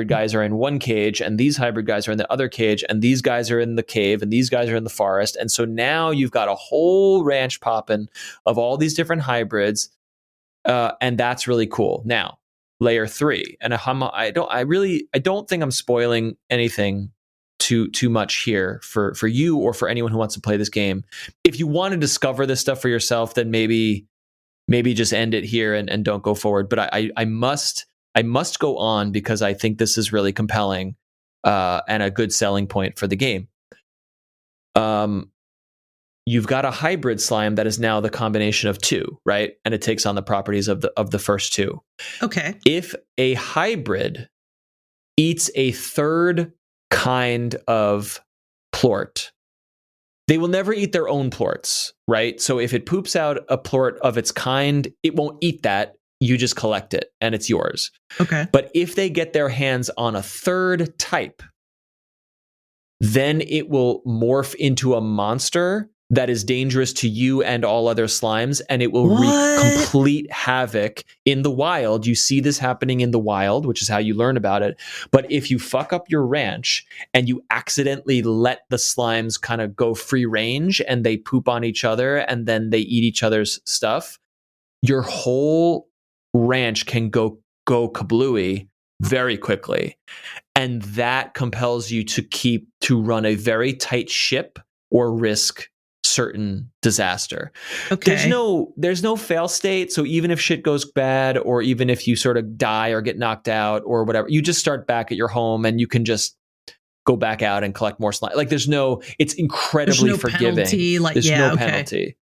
S1: guys are in one cage, and these hybrid guys are in the other cage, and these guys are in the cave, and these guys are in the forest. And so now you've got a whole ranch popping of all these different hybrids, and that's really cool. Now, layer 3, and I don't think I'm spoiling anything too much here for you or for anyone who wants to play this game. If you want to discover this stuff for yourself, then maybe just end it here and don't go forward. But I must go on because I think this is really compelling and a good selling point for the game. You've got a hybrid slime that is now the combination of 2, right? And it takes on the properties of the first 2.
S2: Okay.
S1: If a hybrid eats a third kind of plort, they will never eat their own plorts, right? So if it poops out a plort of its kind, it won't eat that. You just collect it and it's yours.
S2: Okay.
S1: But if they get their hands on a third type, then it will morph into a monster that is dangerous to you and all other slimes, and it will wreak complete havoc in the wild. You see this happening in the wild, which is how you learn about it. But if you fuck up your ranch and you accidentally let the slimes kind of go free range and they poop on each other and then they eat each other's stuff, your whole ranch can go kablooey very quickly. And that compels you to run a very tight ship or risk certain disaster.
S2: Okay.
S1: There's no fail state. So even if shit goes bad, or even if you sort of die or get knocked out or whatever, you just start back at your home and you can just go back out and collect more slime. Like it's incredibly forgiving.
S2: Penalty,
S1: there's no penalty.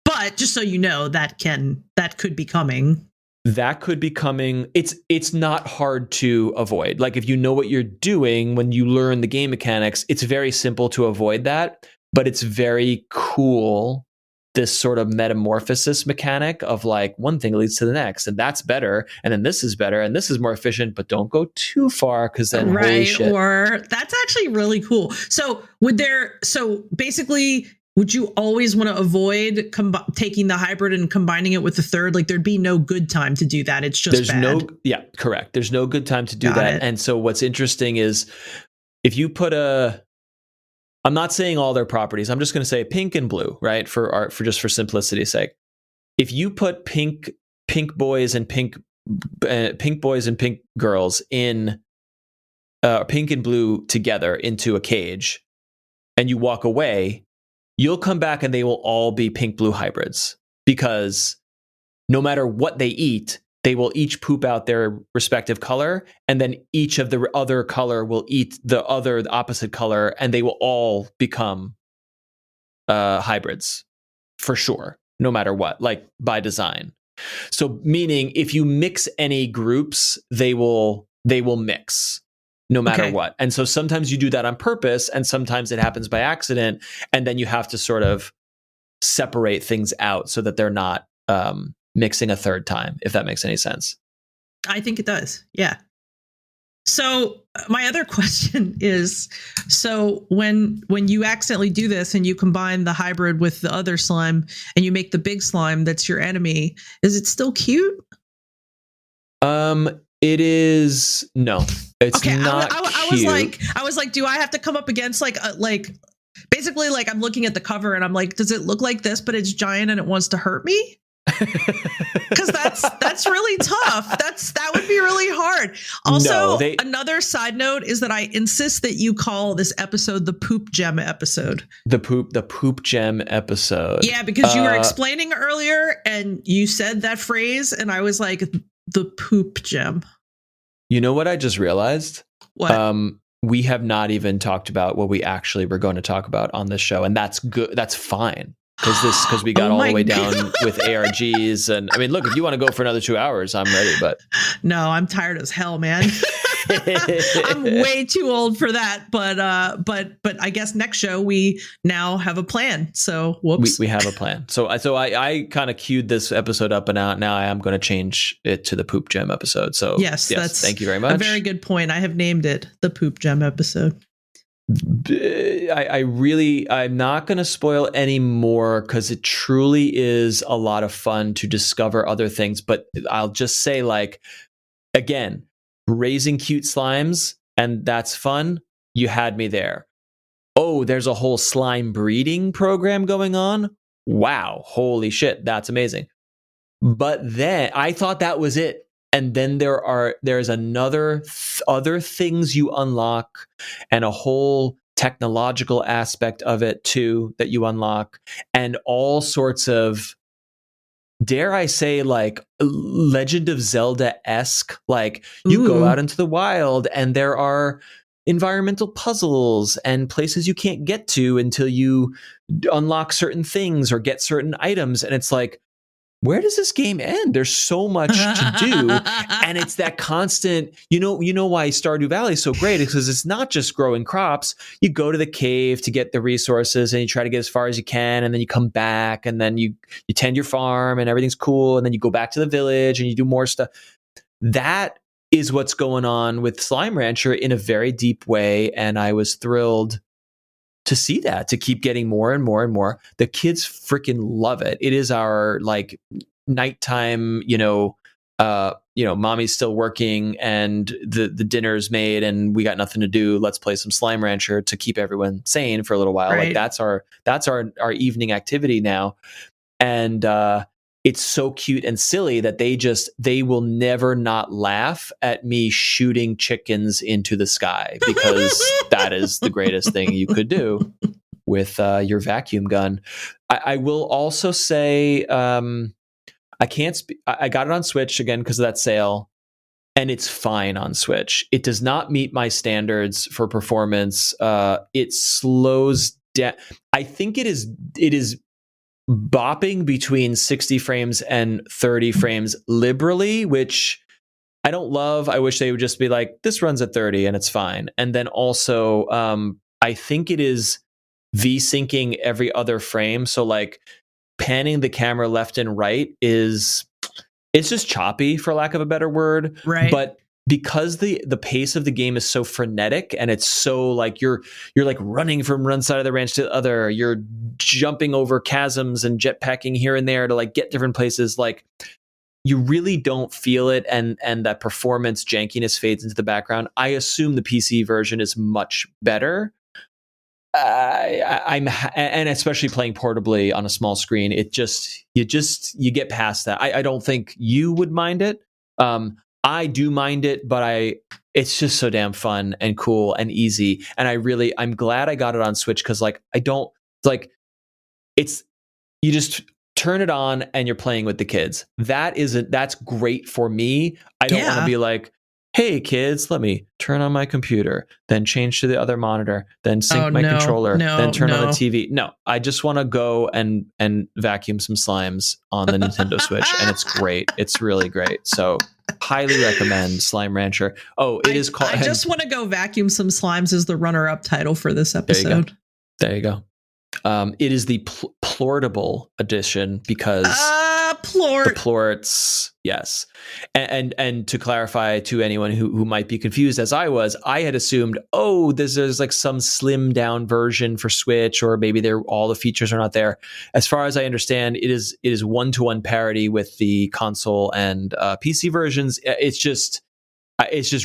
S2: But just so you know, that could be coming.
S1: That could be coming. It's not hard to avoid. Like if you know what you're doing when you learn the game mechanics, it's very simple to avoid that. But it's very cool, this sort of metamorphosis mechanic of like one thing leads to the next, and that's better, and then this is better, and this is more efficient, but don't go too far because then holy shit.
S2: Or that's actually really cool. So basically, would you always want to avoid taking the hybrid and combining it with the third? Like there'd be no good time to do that. It's just
S1: correct. There's no good time to do that. And so what's interesting is if you put I'm not saying all their properties. I'm just going to say pink and blue, right? For simplicity's sake. If you put pink boys and pink girls in pink and blue together into a cage, and you walk away, you'll come back and they will all be pink blue hybrids, because no matter what they eat, they will each poop out their respective color, and then each of the other color will eat the opposite color, and they will all become hybrids for sure, no matter what, like by design. So meaning if you mix any groups, they will mix no matter what. And so sometimes you do that on purpose, and sometimes it happens by accident, and then you have to sort of separate things out so that they're not mixing a third time, if that makes any sense.
S2: I think it does. Yeah. So my other question is, so when you accidentally do this and you combine the hybrid with the other slime and you make the big slime that's your enemy, is it still cute?
S1: It is no. It's not cute.
S2: I was like, do I have to come up against basically like I'm looking at the cover and I'm like, does it look like this, but it's giant and it wants to hurt me? Because that's really tough. That would be really hard. Also, another side note is that I insist that you call this episode the poop gem episode.
S1: The poop gem episode.
S2: Yeah, because you were explaining earlier and you said that phrase and I was like, the poop gem.
S1: You know what I just realized?
S2: What?
S1: We have not even talked about what we actually were going to talk about on this show, and that's good. That's fine. Because we got all the way down with ARGs. And I mean, look, if you want to go for another 2 hours, I'm ready. But
S2: no, I'm tired as hell, man. I'm way too old for that, but I guess next show we now have a plan. So whoops,
S1: we have a plan. So I kind of queued this episode up, and now I am going to change it to the poop gem episode. So
S2: yes, that's
S1: thank you very much.
S2: A very good point. I have named it the poop gem episode.
S1: I'm not going to spoil any more because it truly is a lot of fun to discover other things. But I'll just say, like, again, raising cute slimes, and that's fun. You had me there. Oh, there's a whole slime breeding program going on. Wow. Holy shit. That's amazing. But then I thought that was it. And then there's other things you unlock, and a whole technological aspect of it too that you unlock, and all sorts of, dare I say, like Legend of Zelda-esque, like you go out into the wild and there are environmental puzzles and places you can't get to until you unlock certain things or get certain items. And it's like, where does this game end? There's so much to do. And it's that constant, you know why Stardew Valley is so great, is because it's not just growing crops. You go to the cave to get the resources and you try to get as far as you can. And then you come back and then you tend your farm and everything's cool. And then you go back to the village and you do more stuff. That is what's going on with Slime Rancher in a very deep way. And I was thrilled to see that, to keep getting more and more and more. The kids freaking love it. It is our like nighttime, mommy's still working and the dinner's made and we got nothing to do. Let's play some Slime Rancher to keep everyone sane for a little while.
S2: Right.
S1: Like that's our evening activity now. And it's so cute and silly that they will never not laugh at me shooting chickens into the sky, because that is the greatest thing you could do with your vacuum gun. I will also say, I got it on Switch again because of that sale, and it's fine on Switch. It does not meet my standards for performance. It slows down. I think it is bopping between 60 frames and 30 frames liberally, which I don't love. I wish they would just be like, this runs at 30 and it's fine. And then also, I think it is V-syncing every other frame. So like panning the camera left and right it's just choppy, for lack of a better word.
S2: Right.
S1: But because the pace of the game is so frenetic, and it's so like you're like running from one side of the ranch to the other, you're jumping over chasms and jetpacking here and there to like get different places, like you really don't feel it, and that performance jankiness fades into the background. I assume the PC version is much better. And especially playing portably on a small screen, you get past that. I don't think you would mind it. I do mind it, but it's just so damn fun and cool and easy. And I'm glad I got it on Switch, because like you just turn it on and you're playing with the kids. That's great for me. I don't want to be like, hey kids, let me turn on my computer, then change to the other monitor, then sync my controller, then turn on the TV. No, I just want to go and vacuum some slimes on the Nintendo Switch, and it's great. It's really great. So highly recommend Slime Rancher. Oh, it is called.
S2: I just want to go vacuum some slimes is the runner-up title for this episode.
S1: There you go. It is the plortable edition, because the plorts, yes. And to clarify to anyone who might be confused, as I was, I had assumed, there's like some slimmed down version for Switch, or maybe all the features are not there. As far as I understand, it is 1-to-1 parity with the console and PC versions. It's just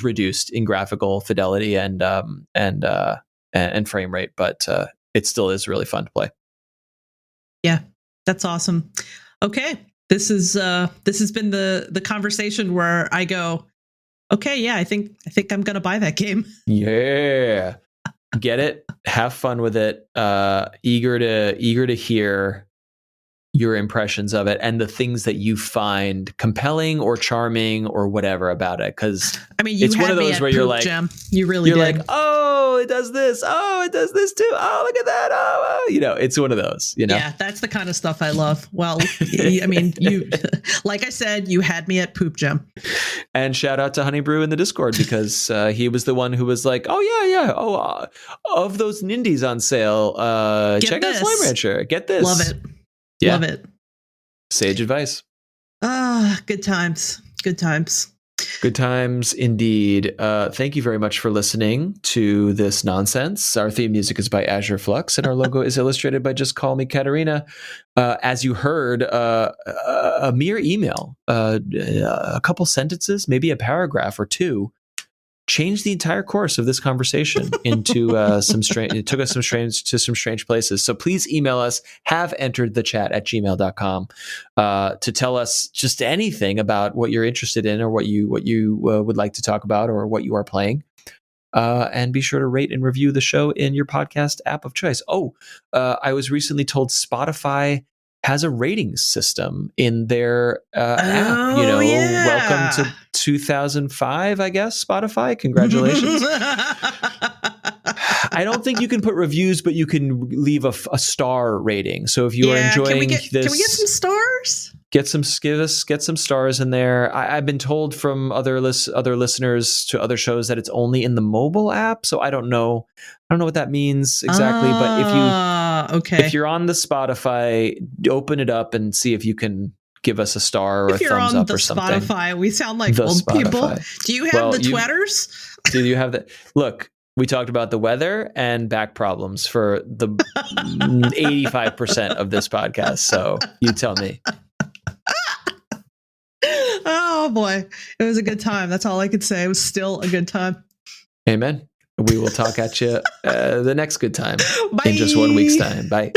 S1: reduced in graphical fidelity and frame rate, but it still is really fun to play.
S2: Yeah, that's awesome. Okay. This has been the conversation where I go, okay, yeah, I think I'm gonna buy that game.
S1: Yeah, get it, have fun with it. Eager to hear your impressions of it and the things that you find compelling or charming or whatever about it. Because
S2: I mean, it's one of those where you're like, Gem. You really
S1: you're
S2: did.
S1: like, oh, oh, it does this. Oh, it does this too. Oh, look at that. Oh, you know, it's one of those, you know?
S2: Yeah, that's the kind of stuff I love. Well, I mean, you, like I said, you had me at poop gem.
S1: And shout out to Honey Brew in the Discord, because he was the one who was like, oh, yeah. Oh, of those Nindies on sale, check out Slime Rancher. Get this.
S2: Love it.
S1: Yeah.
S2: Love it.
S1: Sage advice.
S2: Good times. Good times.
S1: Good times indeed. Thank you very much for listening to this nonsense. Our theme music is by Azure Flux, and our logo is illustrated by Just Call Me Katerina. As you heard, a mere email, a couple sentences, maybe a paragraph or two, changed the entire course of this conversation into some strange. It took us some strange places. So please email us. Have entered the chat at gmail.com to tell us just anything about what you're interested in, or what you would like to talk about, or what you are playing. And be sure to rate and review the show in your podcast app of choice. I was recently told Spotify has a ratings system in their app. You know,
S2: yeah.
S1: Welcome to 2005, I guess. Spotify, congratulations. I don't think you can put reviews, but you can leave a star rating. So if you are enjoying this,
S2: can we get some stars?
S1: Get some stars in there. I've been told from other listeners to other shows that it's only in the mobile app. So I don't know what that means exactly. But if you're on the Spotify, open it up and see if you can give us a star or a thumbs up or something.
S2: If you're on the Spotify, we sound like old people. Do you have the Twitters?
S1: Do you have that? Look, we talked about the weather and back problems for the 85% of this podcast. So you tell me.
S2: Oh boy, it was a good time. That's all I could say. It was still a good time.
S1: Amen. We will talk at you the next good time.
S2: Bye.
S1: In just 1 week's time. Bye.